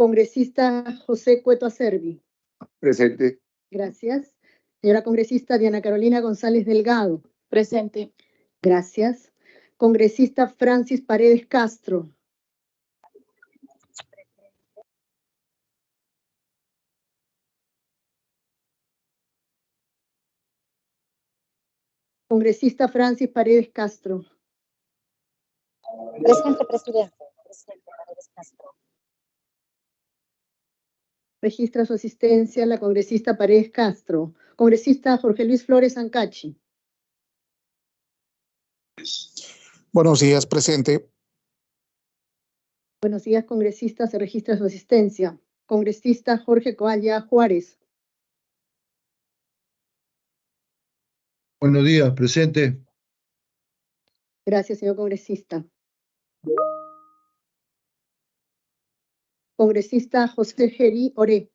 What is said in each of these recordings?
Congresista José Cueto Acerbi. Presente. Gracias. Señora congresista Diana Carolina González Delgado. Presente. Gracias. Congresista Francis Paredes Castro. Congresista Francis Paredes Castro. Presente, presidente. Presente, Paredes Castro. Registra su asistencia la congresista Paredes Castro. Congresista Jorge Luis Flores Ancachi. Buenos días, presente. Buenos días, congresista. Se registra su asistencia. Congresista Jorge Coalla Juárez. Buenos días, presente. Gracias, señor congresista. Congresista José Geri Oré.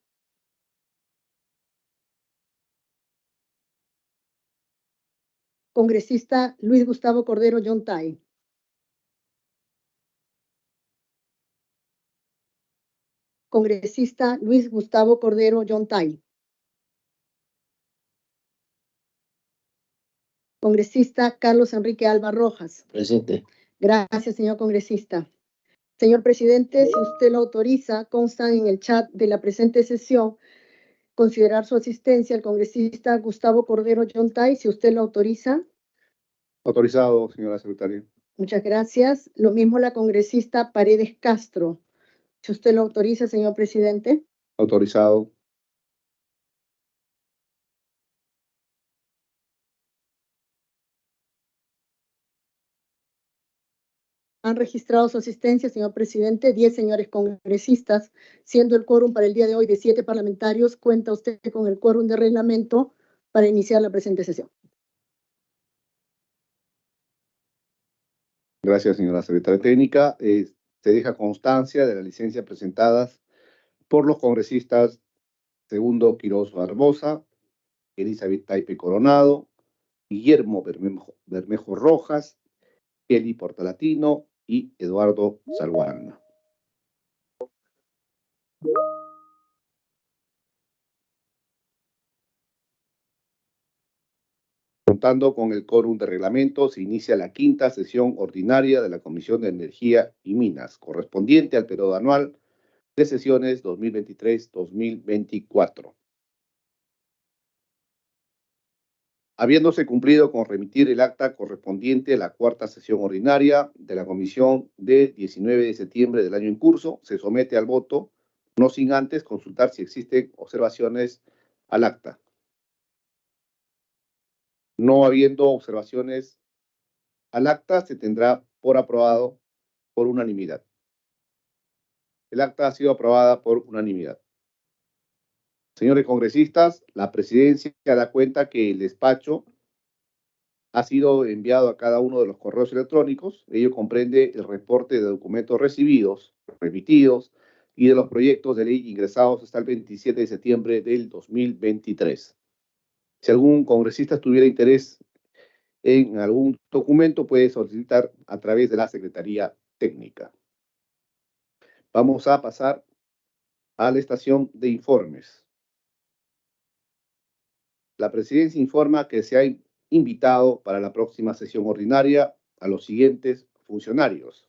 Congresista Luis Gustavo Cordero Yontay. Congresista Luis Gustavo Cordero Yontay. Congresista Carlos Enrique Alba Rojas. Presente. Gracias, señor congresista. Señor presidente, si usted lo autoriza, consta en el chat de la presente sesión considerar su asistencia al congresista Gustavo Cordero Yontay, si usted lo autoriza. Autorizado, señora secretaria. Muchas gracias. Lo mismo la congresista Paredes Castro. Si usted lo autoriza, señor presidente. Autorizado. Han registrado su asistencia, señor presidente, 10 señores congresistas, siendo el quórum para el día de hoy de 7 parlamentarios. Cuenta usted con el quórum de reglamento para iniciar la presente sesión. Gracias, señora secretaria técnica. Se deja constancia de las licencias presentadas por los congresistas Segundo Quiroz Barbosa, Elizabeth Taipe Coronado, Guillermo Bermejo Rojas, Eli Portalatino y Eduardo Salguana. Contando con el quórum de reglamento, se inicia la quinta sesión ordinaria de la Comisión de Energía y Minas, correspondiente al periodo anual de sesiones 2023-2024. Habiéndose cumplido con remitir el acta correspondiente a la cuarta sesión ordinaria de la Comisión de 19 de septiembre del año en curso, se somete al voto, no sin antes consultar si existen observaciones al acta. No habiendo observaciones al acta, se tendrá por aprobado por unanimidad. El acta ha sido aprobada por unanimidad. Señores congresistas, la presidencia da cuenta que el despacho ha sido enviado a cada uno de los correos electrónicos. Ello comprende el reporte de documentos recibidos, remitidos y de los proyectos de ley ingresados hasta el 27 de septiembre del 2023. Si algún congresista tuviera interés en algún documento, puede solicitar a través de la Secretaría Técnica. Vamos a pasar a la estación de informes. La presidencia informa que se ha invitado para la próxima sesión ordinaria a los siguientes funcionarios.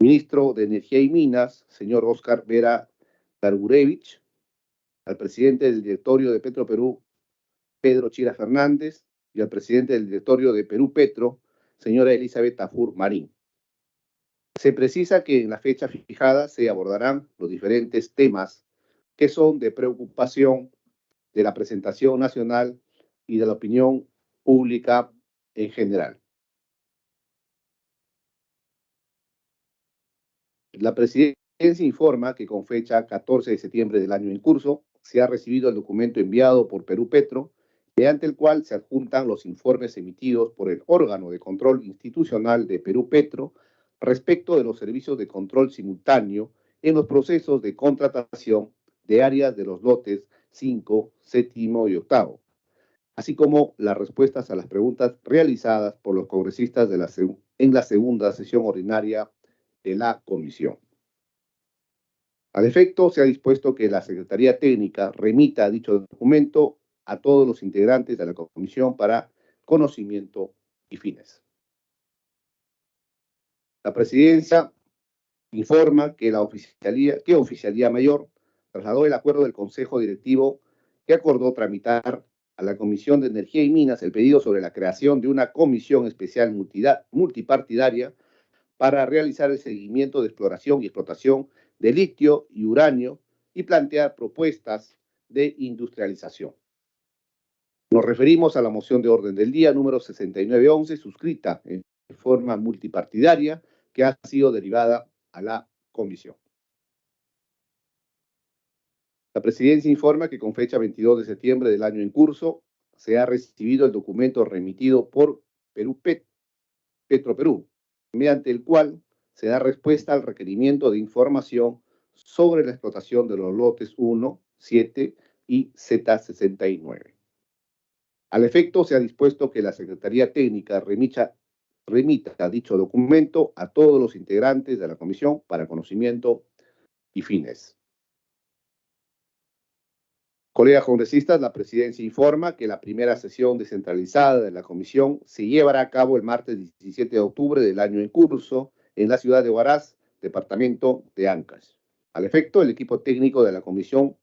Ministro de Energía y Minas, señor Óscar Vera Garburevich, al presidente del directorio de Petroperú, Pedro Chira Fernández, y al presidente del directorio de Perú Petro, señora Elizabeth Tafur Marín. Se precisa que en la fecha fijada se abordarán los diferentes temas que son de preocupación de la presentación nacional y de la opinión pública en general. La presidencia informa que con fecha 14 de septiembre del año en curso se ha recibido el documento enviado por Perú Petro, mediante el cual se adjuntan los informes emitidos por el órgano de control institucional de Perú Petro respecto de los servicios de control simultáneo en los procesos de contratación de áreas de los lotes 5, 7 y 8, así como las respuestas a las preguntas realizadas por los congresistas en la segunda sesión ordinaria de la comisión. Al efecto, se ha dispuesto que la Secretaría Técnica remita dicho documento a todos los integrantes de la comisión para conocimiento y fines. La Presidencia informa que Oficialía Mayor trasladó el acuerdo del Consejo Directivo que acordó tramitar a la Comisión de Energía y Minas el pedido sobre la creación de una comisión especial multipartidaria para realizar el seguimiento de exploración y explotación de litio y uranio y plantear propuestas de industrialización. Nos referimos a la moción de orden del día número 6911, suscrita en forma multipartidaria, que ha sido derivada a la comisión. La Presidencia informa que con fecha 22 de septiembre del año en curso se ha recibido el documento remitido por Petroperú, mediante el cual se da respuesta al requerimiento de información sobre la explotación de los lotes 1, 7 y Z69. Al efecto, se ha dispuesto que la Secretaría Técnica remita dicho documento a todos los integrantes de la comisión para conocimiento y fines. Colegas congresistas, la Presidencia informa que la primera sesión descentralizada de la comisión se llevará a cabo el martes 17 de octubre del año en curso en la ciudad de Huaraz, departamento de Ancash. Al efecto, el equipo técnico de la comisión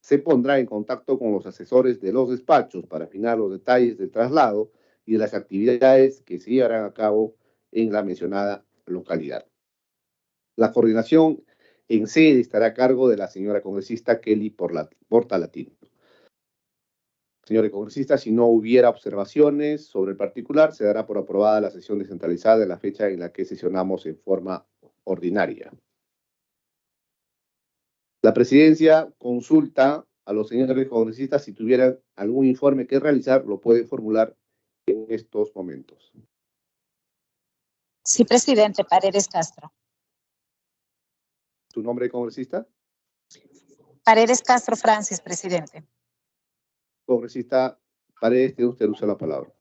se pondrá en contacto con los asesores de los despachos para afinar los detalles del traslado y de las actividades que se llevarán a cabo en la mencionada localidad. La coordinación en sede estará a cargo de la señora congresista Kelly Portalatín. Señores congresistas, si no hubiera observaciones sobre el particular, se dará por aprobada la sesión descentralizada en la fecha en la que sesionamos en forma ordinaria. La Presidencia consulta a los señores congresistas si tuvieran algún informe que realizar, lo pueden formular en estos momentos. Sí, presidente, Paredes Castro. ¿Tu nombre, congresista? Paredes Castro Francis, presidente. Congresista Paredes, tiene usted uso la palabra.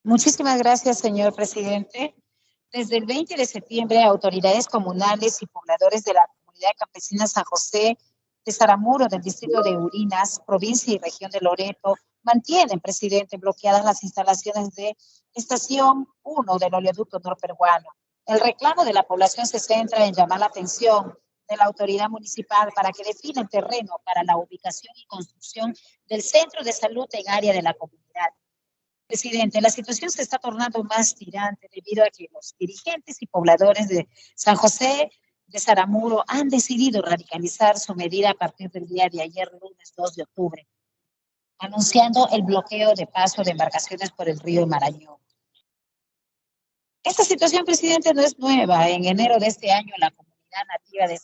Muchísimas gracias, señor presidente. Desde el 20 de septiembre, autoridades comunales y pobladores de la comunidad campesina San José de Saramuro, del distrito de Urinas, provincia y región de Loreto, mantienen, presidente, bloqueadas las instalaciones de Estación 1 del oleoducto norperuano. El reclamo de la población se centra en llamar la atención de la autoridad municipal para que defina el terreno para la ubicación y construcción del centro de salud en área de la comunidad. Presidente, la situación se está tornando más tirante debido a que los dirigentes y pobladores de San José de Saramuro han decidido radicalizar su medida a partir del día de ayer, lunes 2 de octubre, anunciando el bloqueo de paso de embarcaciones por el río Marañón. Esta situación, presidente, no es nueva. En enero de este año, la comunidad nativa de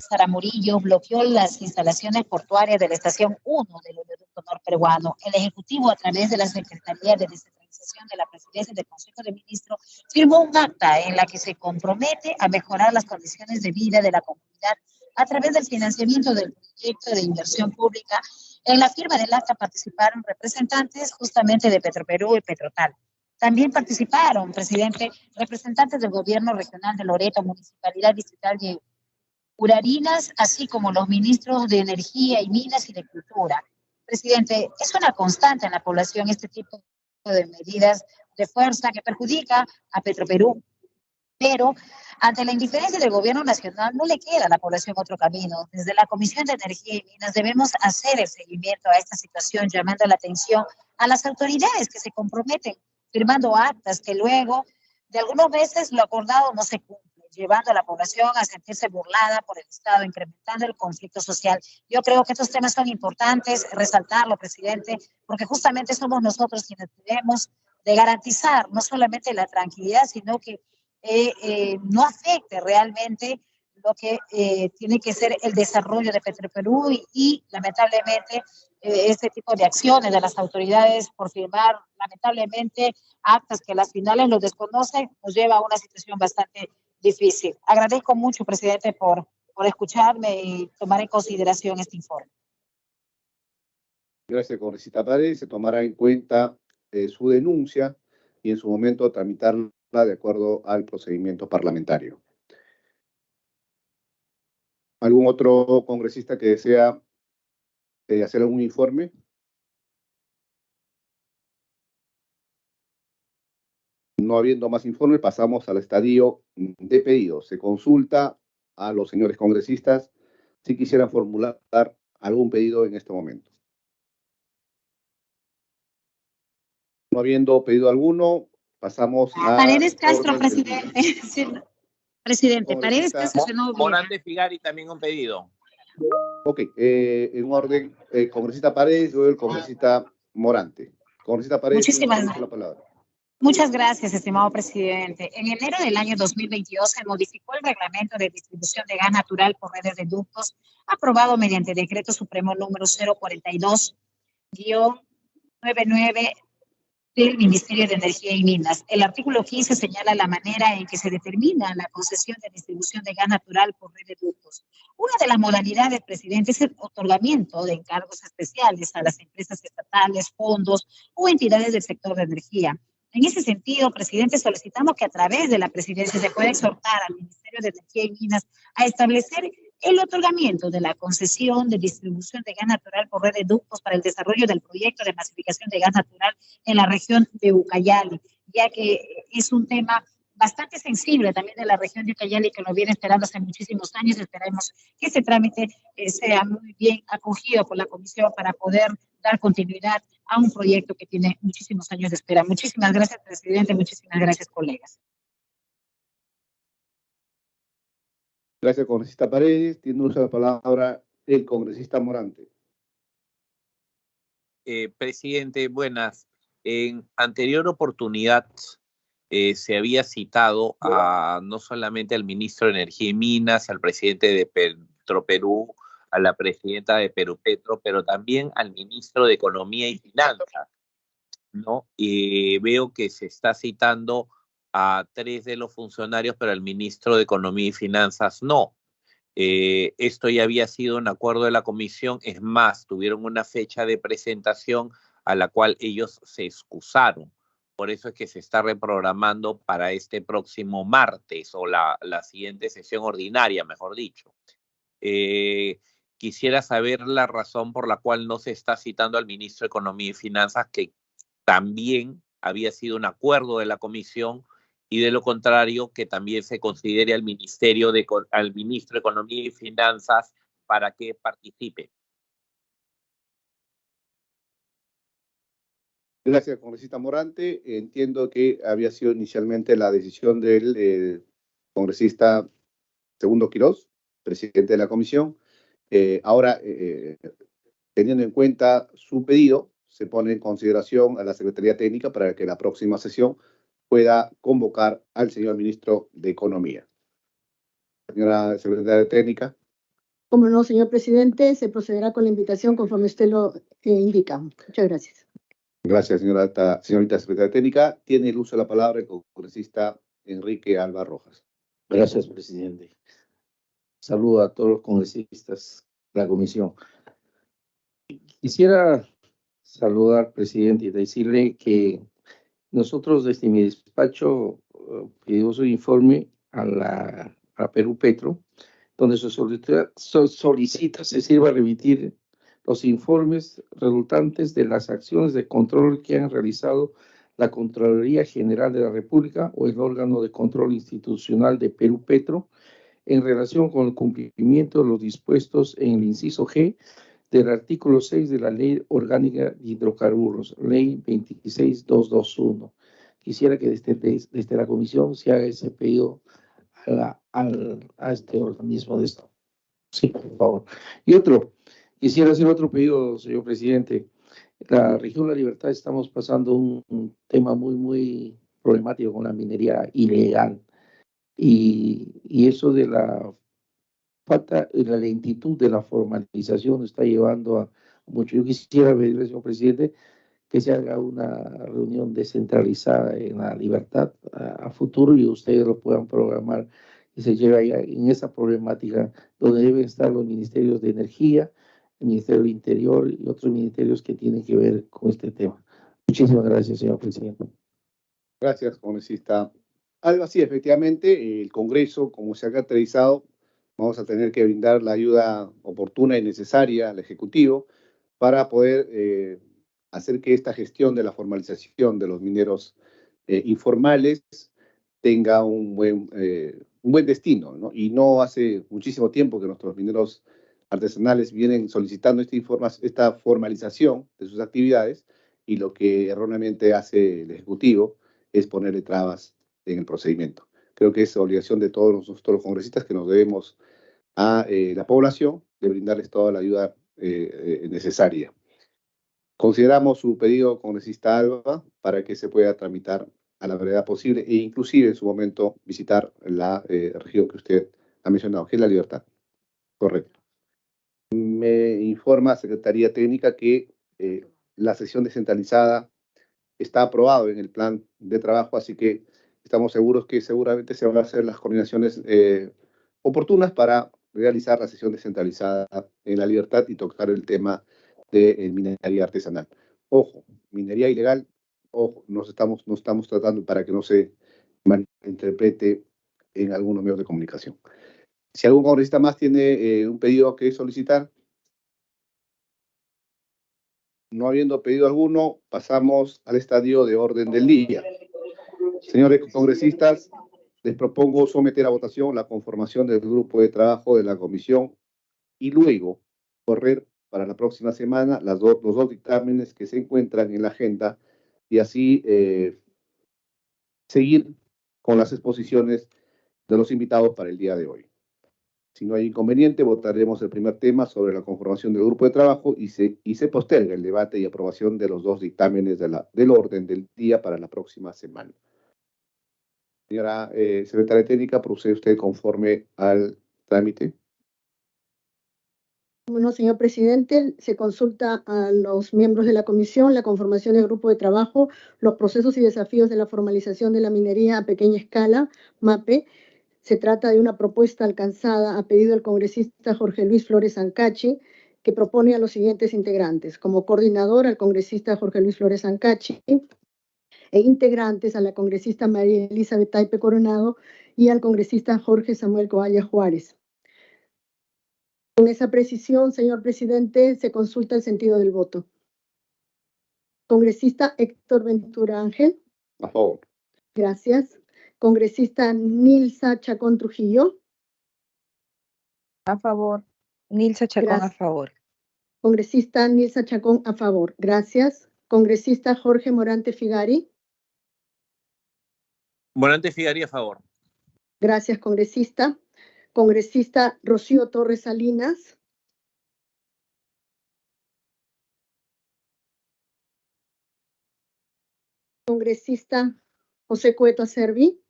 Saramurillo bloqueó las instalaciones portuarias de la estación 1 del oleoducto norperuano. El Ejecutivo, a través de la Secretaría de Descentralización de la Presidencia del Consejo de Ministros, firmó un acta en la que se compromete a mejorar las condiciones de vida de la comunidad a través del financiamiento del proyecto de inversión pública. En la firma del acta participaron representantes justamente de Petroperú y Petrotal. También participaron, presidente, representantes del gobierno regional de Loreto, Municipalidad Distrital de Urarinas, así como los ministros de Energía y Minas y de Cultura. Presidente, es una constante en la población este tipo de medidas de fuerza que perjudica a Petroperú, pero ante la indiferencia del gobierno nacional no le queda a la población otro camino. Desde la Comisión de Energía y Minas debemos hacer el seguimiento a esta situación, llamando la atención a las autoridades que se comprometen, firmando actas que luego de algunos meses lo acordado no se cumple, llevando a la población a sentirse burlada por el Estado, incrementando el conflicto social. Yo creo que estos temas son importantes, resaltarlo, presidente, porque justamente somos nosotros quienes debemos de garantizar no solamente la tranquilidad, sino que no afecte realmente lo que tiene que ser el desarrollo de Petroperú y lamentablemente este tipo de acciones de las autoridades por firmar lamentablemente actas que las finales lo desconocen nos lleva a una situación bastante difícil. Agradezco mucho, presidente, por escucharme y tomar en consideración este informe. Gracias, congresista Paredes. Se tomará en cuenta su denuncia y en su momento tramitarla de acuerdo al procedimiento parlamentario. ¿Algún otro congresista que desea hacer algún informe? No habiendo más informe, pasamos al estadio de pedidos. Se consulta a los señores congresistas si quisieran formular algún pedido en este momento. No habiendo pedido alguno, pasamos a... Paredes Castro, presidente. Sí, presidente, Paredes Congresista Castro se no olvida. Morante Figari también un pedido. Ok, en orden, congresista Paredes, luego el congresista Morante. Congresista Paredes, Muchísimas tiene la palabra. Muchas gracias, estimado presidente. En enero del año 2022 se modificó el reglamento de distribución de gas natural por redes de ductos, aprobado mediante decreto supremo número 042-99 del Ministerio de Energía y Minas. El artículo 15 señala la manera en que se determina la concesión de distribución de gas natural por red de ductos. Una de las modalidades, presidente, es el otorgamiento de encargos especiales a las empresas estatales, fondos o entidades del sector de energía. En ese sentido, presidente, solicitamos que a través de la presidencia se pueda exhortar al Ministerio de Energía y Minas a establecer el otorgamiento de la concesión de distribución de gas natural por red de ductos para el desarrollo del proyecto de masificación de gas natural en la región de Ucayali, ya que es un tema bastante sensible también de la región de Ucayali, que lo viene esperando hace muchísimos años. Esperemos que este trámite sea muy bien acogido por la Comisión para poder dar continuidad a un proyecto que tiene muchísimos años de espera. Muchísimas gracias, presidente. Muchísimas gracias, colegas. Gracias, congresista Paredes. Tiene uso de la palabra el congresista Morante. Presidente, buenas. En anterior oportunidad se había citado a no solamente al ministro de Energía y Minas, al presidente de Petroperú, a la presidenta de Perú Petro, pero también al ministro de Economía y Finanzas, ¿no? Veo que se está citando a 3 de los funcionarios, pero al ministro de Economía y Finanzas no. Esto ya había sido un acuerdo de la comisión, es más, tuvieron una fecha de presentación a la cual ellos se excusaron. Por eso es que se está reprogramando para este próximo martes o la siguiente sesión ordinaria, mejor dicho. Quisiera saber la razón por la cual no se está citando al ministro de Economía y Finanzas, que también había sido un acuerdo de la comisión, y de lo contrario, que también se considere al ministro de Economía y Finanzas para que participe. Gracias, congresista Morante. Entiendo que había sido inicialmente la decisión del congresista Segundo Quirós, presidente de la comisión. Ahora, teniendo en cuenta su pedido, se pone en consideración a la Secretaría Técnica para que la próxima sesión pueda convocar al señor ministro de Economía. Señora Secretaria Técnica. Como no, señor presidente, se procederá con la invitación conforme usted lo indica. Muchas gracias. Gracias, señorita Secretaria Técnica. Tiene el uso de la palabra el congresista Enrique Alba Rojas. Gracias, presidente. Saludo a todos los congresistas de la comisión. Quisiera saludar, presidente, y decirle que nosotros desde mi despacho pedimos un informe a Perú Petro, donde se solicita se sirva a remitir los informes resultantes de las acciones de control que han realizado la Contraloría General de la República o el órgano de control institucional de Perú Petro en relación con el cumplimiento de los dispuestos en el inciso G del artículo 6 de la Ley Orgánica de Hidrocarburos, Ley 26221. Quisiera que desde la comisión se haga ese pedido a este organismo de Estado. Sí, por favor. Y quisiera hacer otro pedido, señor presidente. La región de La Libertad estamos pasando un tema muy, muy problemático con la minería ilegal. Y eso de la falta, la lentitud de la formalización está llevando a mucho. Yo quisiera pedirle, señor presidente, que se haga una reunión descentralizada en La Libertad a futuro y ustedes lo puedan programar y se lleve ahí en esa problemática donde deben estar los ministerios de Energía, el Ministerio del Interior y otros ministerios que tienen que ver con este tema. Muchísimas gracias, señor presidente. Gracias, congresista Alba. Sí, efectivamente, el Congreso, como se ha caracterizado, Vamos a tener que brindar la ayuda oportuna y necesaria al Ejecutivo para poder hacer que esta gestión de la formalización de los mineros informales tenga un buen destino, ¿no? Y no hace muchísimo tiempo que nuestros mineros artesanales vienen solicitando esta formalización de sus actividades, y lo que erróneamente hace el Ejecutivo es ponerle trabas en el procedimiento. Creo que es obligación de todos nosotros los congresistas que nos debemos a la población de brindarles toda la ayuda necesaria. Consideramos su pedido, congresista Alba, para que se pueda tramitar a la brevedad posible e inclusive en su momento visitar la región que usted ha mencionado, que es La Libertad. Correcto. Me informa Secretaría Técnica que la sesión descentralizada está aprobado en el plan de trabajo, así que estamos seguros que seguramente se van a hacer las coordinaciones oportunas para realizar la sesión descentralizada en La Libertad y tocar el tema de minería artesanal. Ojo, minería ilegal, ojo, no estamos tratando para que no se malinterprete en algunos medios de comunicación. Si algún congresista más tiene un pedido que solicitar. No habiendo pedido alguno, pasamos al estadio de orden del día. Señores congresistas, les propongo someter a votación la conformación del grupo de trabajo de la comisión y luego correr para la próxima semana los dos dictámenes que se encuentran en la agenda, y así seguir con las exposiciones de los invitados para el día de hoy. Si no hay inconveniente, votaremos el primer tema sobre la conformación del grupo de trabajo y se posterga el debate y aprobación de los dos dictámenes del orden del día para la próxima semana. Señora secretaria técnica, ¿procede usted conforme al trámite? Bueno, señor presidente, se consulta a los miembros de la comisión la conformación del grupo de trabajo, los procesos y desafíos de la formalización de la minería a pequeña escala, MAPE. Se trata de una propuesta alcanzada a pedido del congresista Jorge Luis Flores Ancachi, que propone a los siguientes integrantes. Como coordinador, al congresista Jorge Luis Flores Ancachi, e integrantes a la congresista María Elizabeth Taipe Coronado y al congresista Jorge Samuel Coalla Juárez. Con esa precisión, señor presidente, se consulta el sentido del voto. Congresista Héctor Ventura Ángel. A favor. Gracias. Congresista Nilsa Chacón Trujillo. A favor. Nilsa Chacón, Gracias. a favor. Congresista Nilsa Chacón, a favor. Gracias. Congresista Jorge Morante Figari. Morante Figari, a favor. Gracias, congresista. Congresista Rocío Torres Salinas. Congresista José Cueto Acerbi.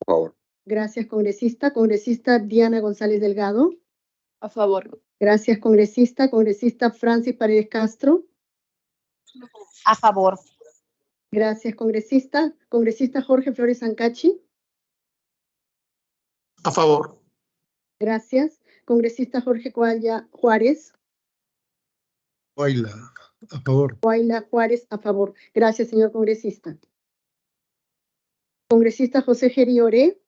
A favor. Gracias, congresista. Congresista Diana González Delgado. A favor. Gracias, congresista. Congresista Francis Paredes Castro. A favor. Gracias, congresista. Congresista Jorge Flores Ancachi. A favor. Gracias. Congresista Jorge Coalla Juárez. Guayla. A favor. Guayla Juárez, a favor. Gracias, señor congresista. Congresista José Geri Oré.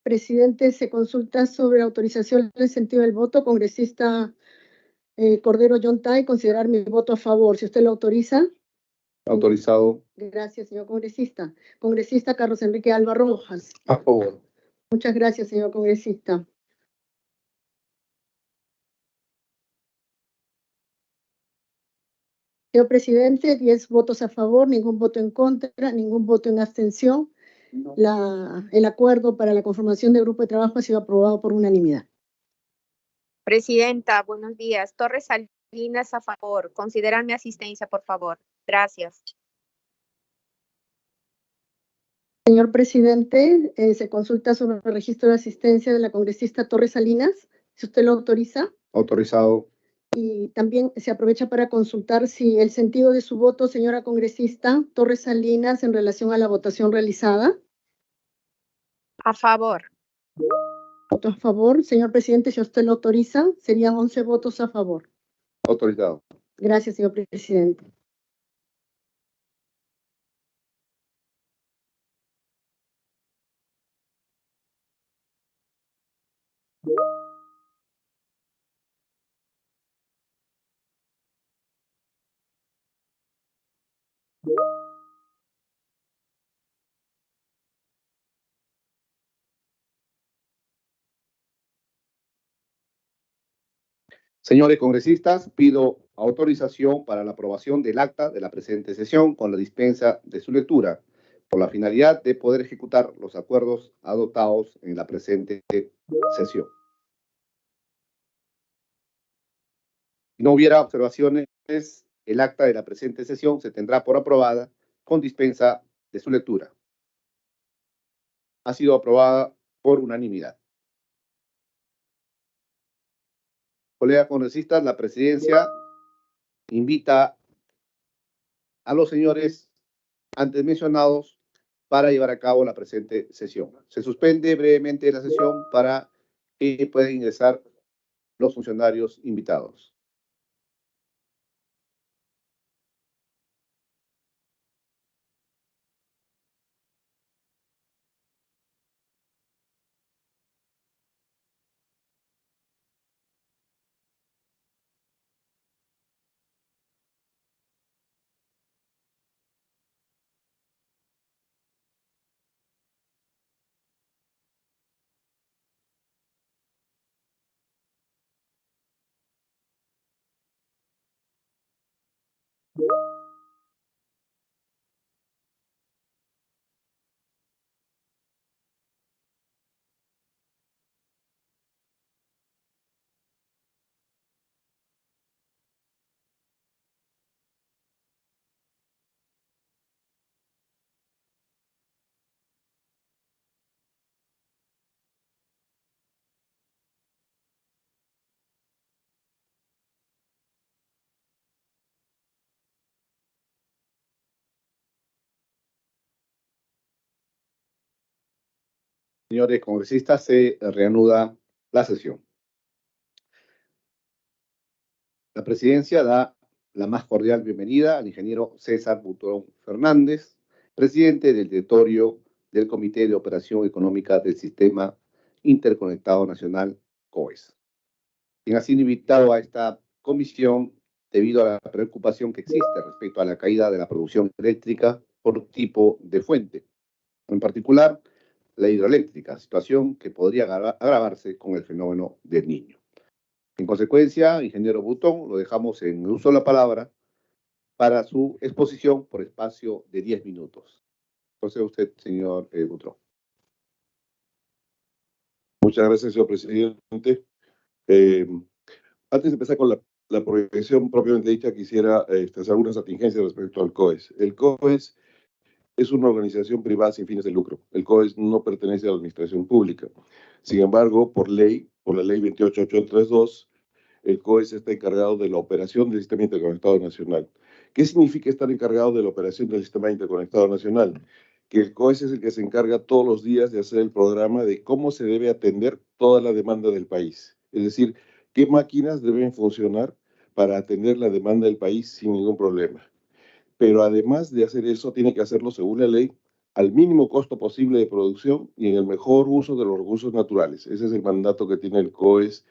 Presidente, se consulta sobre autorización del sentido del voto. Congresista Cordero Yontay, considerar mi voto a favor. Si usted lo autoriza. Autorizado. Gracias, señor congresista. Congresista Carlos Enrique Alba Rojas. A favor. Muchas gracias, señor congresista. Señor presidente, 10 votos a favor, ningún voto en contra, ningún voto en abstención. El acuerdo para la conformación del grupo de trabajo ha sido aprobado por unanimidad. Presidenta, buenos días. Torres Salinas, a favor. Consideran mi asistencia, por favor. Gracias. Señor presidente, se consulta sobre el registro de asistencia de la congresista Torres Salinas, si usted lo autoriza. Autorizado. Y también se aprovecha para consultar si el sentido de su voto, señora congresista Torres Salinas, en relación a la votación realizada. A favor. Voto a favor. Señor presidente, si usted lo autoriza, serían 11 votos a favor. Autorizado. Gracias, señor presidente. Señores congresistas, pido autorización para la aprobación del acta de la presente sesión con la dispensa de su lectura, por la finalidad de poder ejecutar los acuerdos adoptados en la presente sesión. Si no hubiera observaciones, el acta de la presente sesión se tendrá por aprobada con dispensa de su lectura. Ha sido aprobada por unanimidad. Colegas congresistas, la presidencia invita a los señores antes mencionados para llevar a cabo la presente sesión. Se suspende brevemente la sesión para que puedan ingresar los funcionarios invitados. Señores congresistas, se reanuda la sesión. La presidencia da la más cordial bienvenida al ingeniero César Butrón Fernández, presidente del directorio del Comité de Operación Económica del Sistema Interconectado Nacional, COES, quien ha sido invitado a esta comisión debido a la preocupación que existe respecto a la caída de la producción eléctrica por tipo de fuente, en particular la hidroeléctrica, situación que podría agravarse con el fenómeno del Niño. En consecuencia, ingeniero Butón, lo dejamos en el uso de la palabra para su exposición por espacio de 10 minutos. Entonces usted, señor Butón. Muchas gracias, señor presidente. Antes de empezar con la proyección propiamente dicha, quisiera hacer algunas atingencias respecto al COES. El COES es una organización privada sin fines de lucro. El COES no pertenece a la administración pública. Sin embargo, por la ley 28832, el COES está encargado de la operación del Sistema Interconectado Nacional. ¿Qué significa estar encargado de la operación del Sistema Interconectado Nacional? Que el COES es el que se encarga todos los días de hacer el programa de cómo se debe atender toda la demanda del país. Es decir, qué máquinas deben funcionar para atender la demanda del país sin ningún problema. Pero además de hacer eso, tiene que hacerlo según la ley al mínimo costo posible de producción y en el mejor uso de los recursos naturales. Ese es el mandato que tiene el COES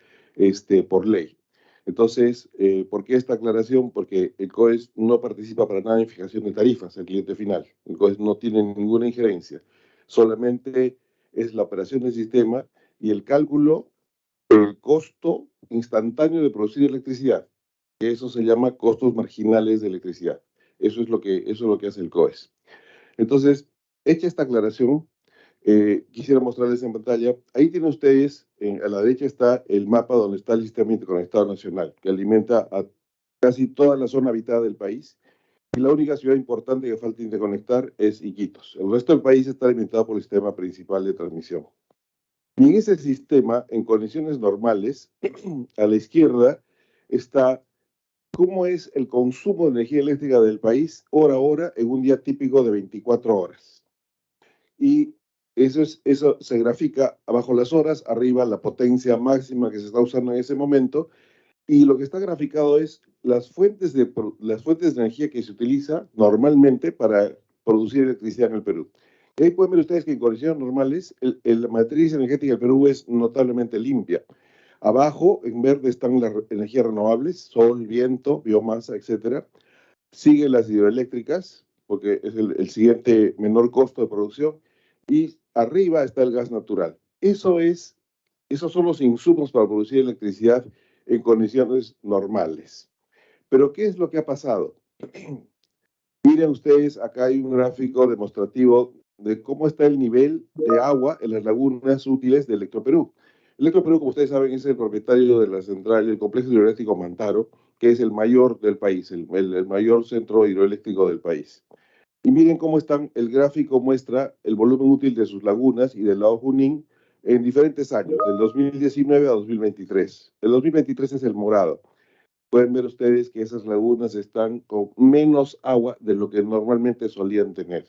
por ley. Entonces, ¿por qué esta aclaración? Porque el COES no participa para nada en fijación de tarifas al cliente final. El COES no tiene ninguna injerencia. Solamente es la operación del sistema y el cálculo del costo instantáneo de producir electricidad, que eso se llama costos marginales de electricidad. Eso es lo que hace el COES. Entonces, hecha esta aclaración, quisiera mostrarles en pantalla. Ahí tienen ustedes, a la derecha está el mapa donde está el Sistema Interconectado Nacional, que alimenta a casi toda la zona habitada del país. Y la única ciudad importante que falta interconectar es Iquitos. El resto del país está alimentado por el sistema principal de transmisión. Y en ese sistema, en condiciones normales, a la izquierda está cómo es el consumo de energía eléctrica del país hora a hora en un día típico de 24 horas. Y eso se grafica abajo las horas, arriba la potencia máxima que se está usando en ese momento, y lo que está graficado es las fuentes de energía que se utiliza normalmente para producir electricidad en el Perú. Y ahí pueden ver ustedes que en condiciones normales la matriz energética del Perú es notablemente limpia. Abajo, en verde, están las energías renovables, sol, viento, biomasa, etc. Siguen las hidroeléctricas, porque es el siguiente menor costo de producción. Y arriba está el gas natural. Esos son los insumos para producir electricidad en condiciones normales. Pero ¿qué es lo que ha pasado? Miren ustedes, acá hay un gráfico demostrativo de cómo está el nivel de agua en las lagunas útiles de Electroperú. Electroperú, como ustedes saben, es el propietario de la central del complejo hidroeléctrico Mantaro, que es el mayor del país, el mayor centro hidroeléctrico del país. Y miren cómo están, el gráfico muestra el volumen útil de sus lagunas y del lago Junín en diferentes años, del 2019 a 2023. El 2023 es el morado. Pueden ver ustedes que esas lagunas están con menos agua de lo que normalmente solían tener.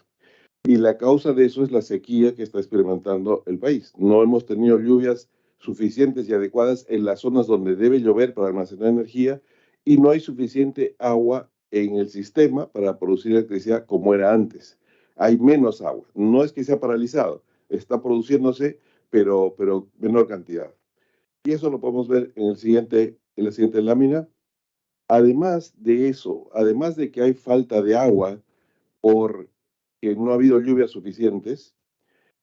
Y la causa de eso es la sequía que está experimentando el país. No hemos tenido lluvias suficientes y adecuadas en las zonas donde debe llover para almacenar energía y no hay suficiente agua en el sistema para producir electricidad como era antes. Hay menos agua. No es que sea paralizado, está produciéndose, pero menor cantidad. Y eso lo podemos ver en la siguiente lámina. Además de eso, además de que hay falta de agua porque no ha habido lluvias suficientes,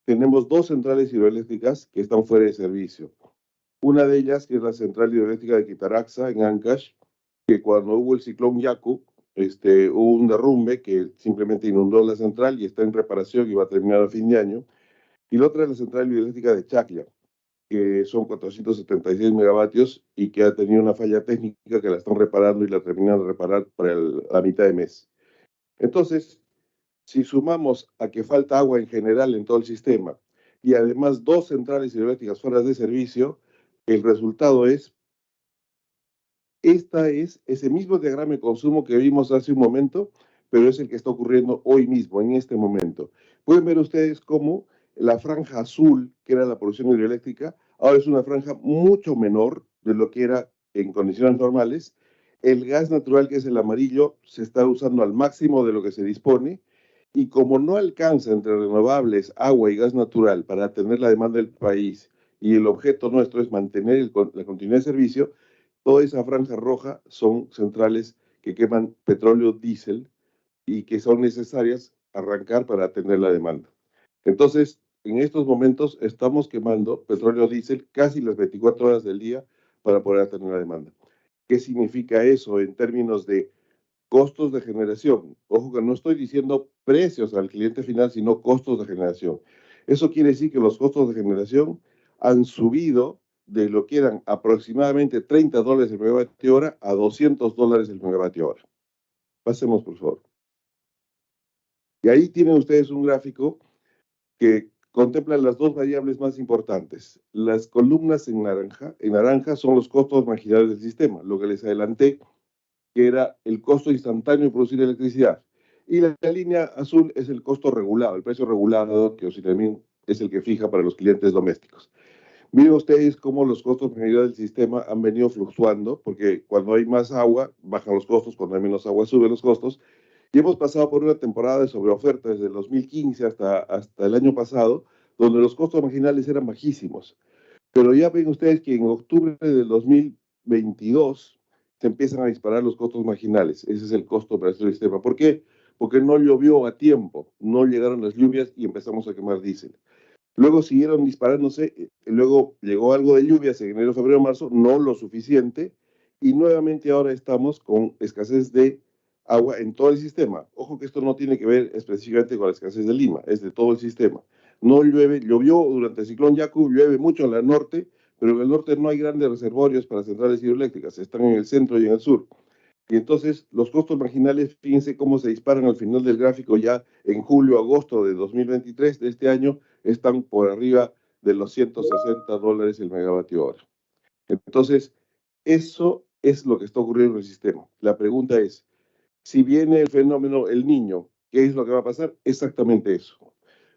tenemos dos centrales hidroeléctricas que están fuera de servicio. Una de ellas, que es la central hidroeléctrica de Quitaraxa, en Ancash, que cuando hubo el ciclón Yaku, hubo un derrumbe que simplemente inundó la central y está en reparación y va a terminar a fin de año. Y la otra es la central hidroeléctrica de Chaclla, que son 476 megavatios y que ha tenido una falla técnica que la están reparando y la terminan de reparar para la mitad de mes. Entonces, si sumamos a que falta agua en general en todo el sistema y además dos centrales hidroeléctricas fuera de servicio, el resultado es, ese mismo diagrama de consumo que vimos hace un momento, pero es el que está ocurriendo hoy mismo, en este momento. Pueden ver ustedes cómo la franja azul, que era la producción hidroeléctrica, ahora es una franja mucho menor de lo que era en condiciones normales. El gas natural, que es el amarillo, se está usando al máximo de lo que se dispone, y como no alcanza entre renovables, agua y gas natural para atender la demanda del país, y el objeto nuestro es mantener la continuidad de servicio, toda esa franja roja son centrales que queman petróleo diésel y que son necesarias arrancar para atender la demanda. Entonces, en estos momentos estamos quemando petróleo diésel casi las 24 horas del día para poder atender la demanda. ¿Qué significa eso en términos de costos de generación? Ojo que no estoy diciendo precios al cliente final, sino costos de generación. Eso quiere decir que los costos de generación han subido de lo que eran aproximadamente $30 el megavatio hora a $200 el megavatio hora. Pasemos, por favor. Y ahí tienen ustedes un gráfico que contempla las dos variables más importantes. Las columnas en naranja son los costos marginales del sistema, lo que les adelanté, que era el costo instantáneo de producir electricidad. Y la línea azul es el costo regulado, el precio regulado, que también es el que fija para los clientes domésticos. Miren ustedes cómo los costos marginales del sistema han venido fluctuando, porque cuando hay más agua, bajan los costos, cuando hay menos agua, suben los costos. Y hemos pasado por una temporada de sobreoferta desde el 2015 hasta el año pasado, donde los costos marginales eran bajísimos. Pero ya ven ustedes que en octubre del 2022 se empiezan a disparar los costos marginales. Ese es el costo para el sistema. ¿Por qué? Porque no llovió a tiempo, no llegaron las lluvias y empezamos a quemar diésel. Luego siguieron disparándose, luego llegó algo de lluvias en enero, febrero, marzo, no lo suficiente, y nuevamente ahora estamos con escasez de agua en todo el sistema. Ojo que esto no tiene que ver específicamente con la escasez de Lima, es de todo el sistema. No llueve, llovió durante el ciclón Yaku, llueve mucho en el norte, pero en el norte no hay grandes reservorios para centrales hidroeléctricas, están en el centro y en el sur. Y entonces los costos marginales, fíjense cómo se disparan al final del gráfico ya en julio, agosto de 2023 de este año, están por arriba de los $160 el megavatio hora. Entonces, eso es lo que está ocurriendo en el sistema. La pregunta es, si viene el fenómeno El Niño, ¿qué es lo que va a pasar? Exactamente eso.